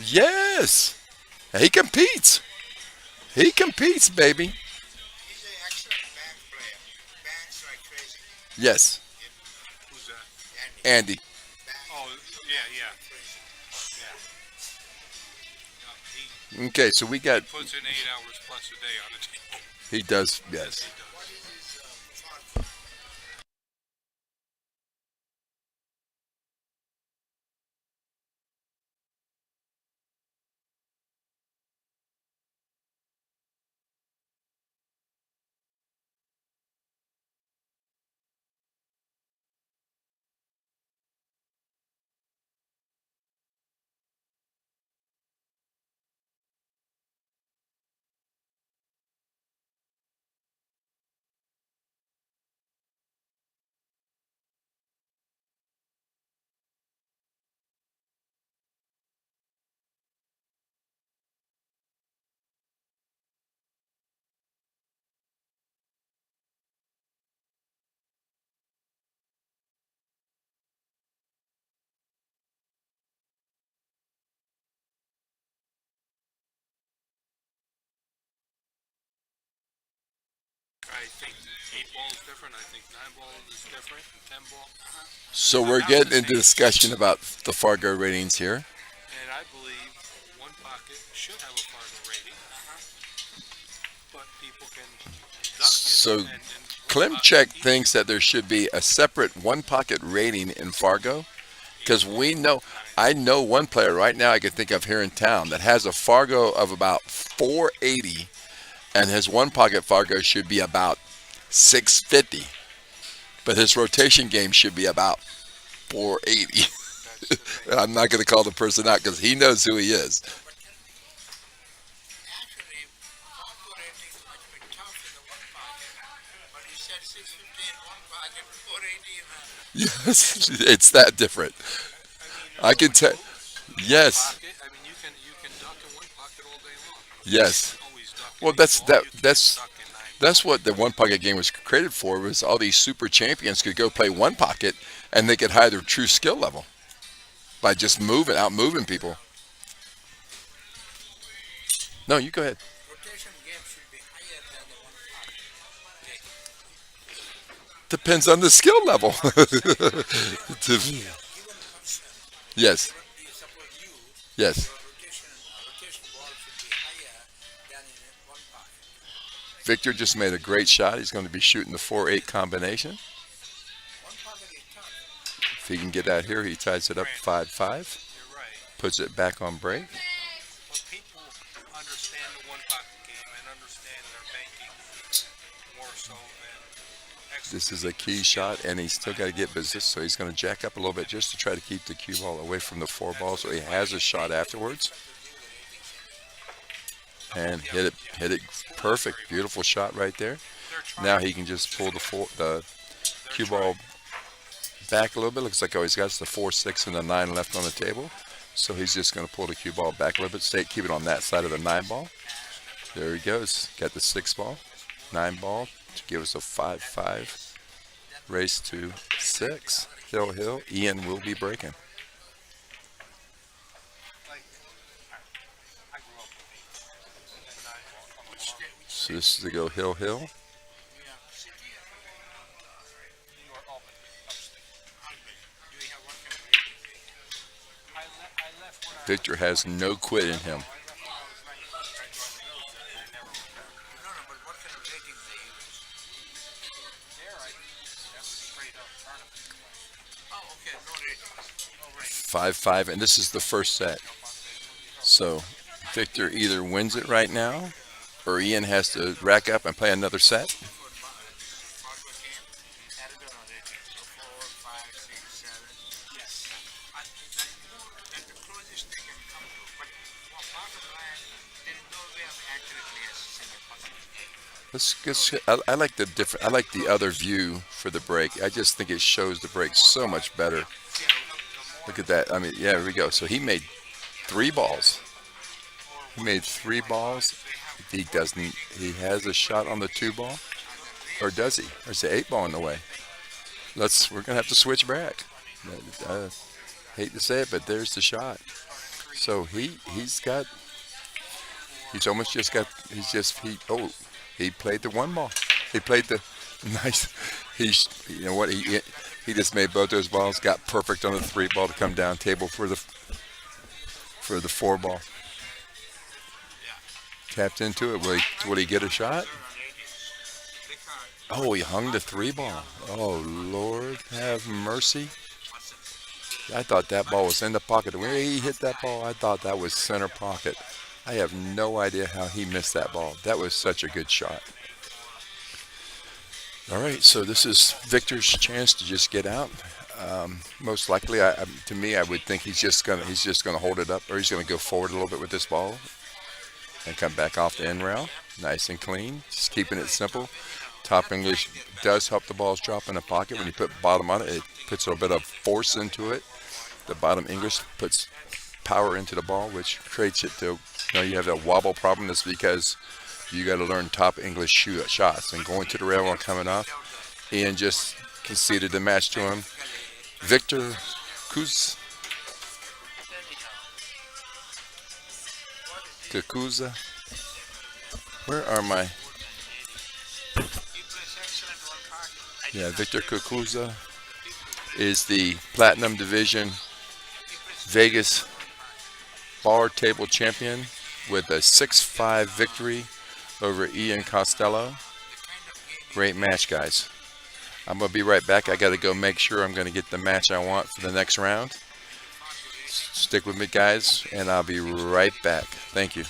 yes. He competes. He competes, baby. He's an excellent band player. Bands like crazy. Yes, Who's that? Andy. Oh, yeah. Yeah, Okay, so we got. he puts in 8 hours plus a day on the table. He does. Yes. He does. I think 8 ball is different. I think 9 ball is different. And 10 ball. So we're getting into discussion about the Fargo ratings here. And I believe one pocket should have a Fargo rating. But people can duck it. So and Klimchek thinks that there should be a separate one pocket rating in Fargo, because I know one player right now I can think of here in town that has a Fargo of about 480, and his one pocket Fargo should be about 650, but his rotation game should be about 480. And I'm not going to call the person out because he knows who he is. Actually, Fargo rating is much bit tough in the one pocket, but he said 650 in one pocket, 480 in the Yes, it's that different. I can tell. Yes, pocket, I mean, you can duck in one pocket all day long. yes. Always duck Well, in that's 8 ball. that. You can't That's duck in 9 ball. That's what the one pocket game was created for. Was all these super champions could go play one pocket and they could hide their true skill level by just out moving people. No, you go ahead. rotation game should be higher than the one pocket. Depends on the skill level. Given person, Yes, you suppose you, yes. rotation ball should be higher than in one pocket. Victor just made a great shot. He's going to be shooting the 4-8 combination. One pocket is tough. If he can get out here, he ties it up 5-5, You're right. puts it back on break. But people understand the one pocket game and understand their banking more so than This is a key shot, and he's still got to get business, so he's going to jack up a little bit just to try to keep the cue ball away from the 4 ball, so he has a shot afterwards. And hit it perfect, beautiful shot right there. Now he can just pull the cue ball back a little bit. Looks like he's got the 4, 6, and the 9 left on the table, so he's just going to pull the cue ball back a little bit, keep it on that side of the 9 ball. There he goes, got the 6 ball, 9 ball to give us a 5-5 race to 6. Hill. Ian will be breaking. So this is to go Hill. Victor has no quit in him. No, but what kind of rating they use? Oh, okay, no rating. 5-5, and this is the first set. So Victor either wins it right now, or Ian has to rack up and play another set. Fargo game, Arizona rating. So 4, 5, 6, 7. Yes. That's the closest they can come to. But for bottom line, there is no way of accurately assessing a pocket. I like the different. I like the other view for the break. I just think it shows the break so much better. Look at that. I mean, yeah, here we go. So he made 3 balls. He made 3 balls. He doesn't. He has a shot on the 2 ball, or does he? Or is the 8 ball in the way? We're gonna have to switch back. Hate to say it, but there's the shot. So he's almost just got. He played the 1 ball. He played the nice. You know what? He just made both those balls. Got perfect on the 3 ball to come down table for the 4 ball. Tapped into it. Will he get a shot? Oh, he hung the 3 ball. Oh, Lord have mercy. I thought that ball was in the pocket. The way he hit that ball, I thought that was center pocket. I have no idea how he missed that ball. That was such a good shot. All right, so this is Victor's chance to just get out. Most likely, to me, I would think he's just gonna hold it up, or he's gonna go forward a little bit with this ball and come back off the end rail, nice and clean. Just keeping it simple. Top English does help the balls drop in the pocket. When you put bottom on it, it puts a little bit of force into it. The bottom English puts power into the ball, which creates it to, you have that wobble problem. That's because you got to learn top English shots. And going to the rail and coming off, Ian just conceded the match to him. Victor Kakuza. Where are my? Yeah, Victor Cucuzza is the Platinum Division Vegas bar table champion with a 6-5 victory over Ian Costello. Great match, guys. I'm going to be right back. I got to go make sure I'm going to get the match I want for the next round. Stick with me, guys, and I'll be right back. Thank you.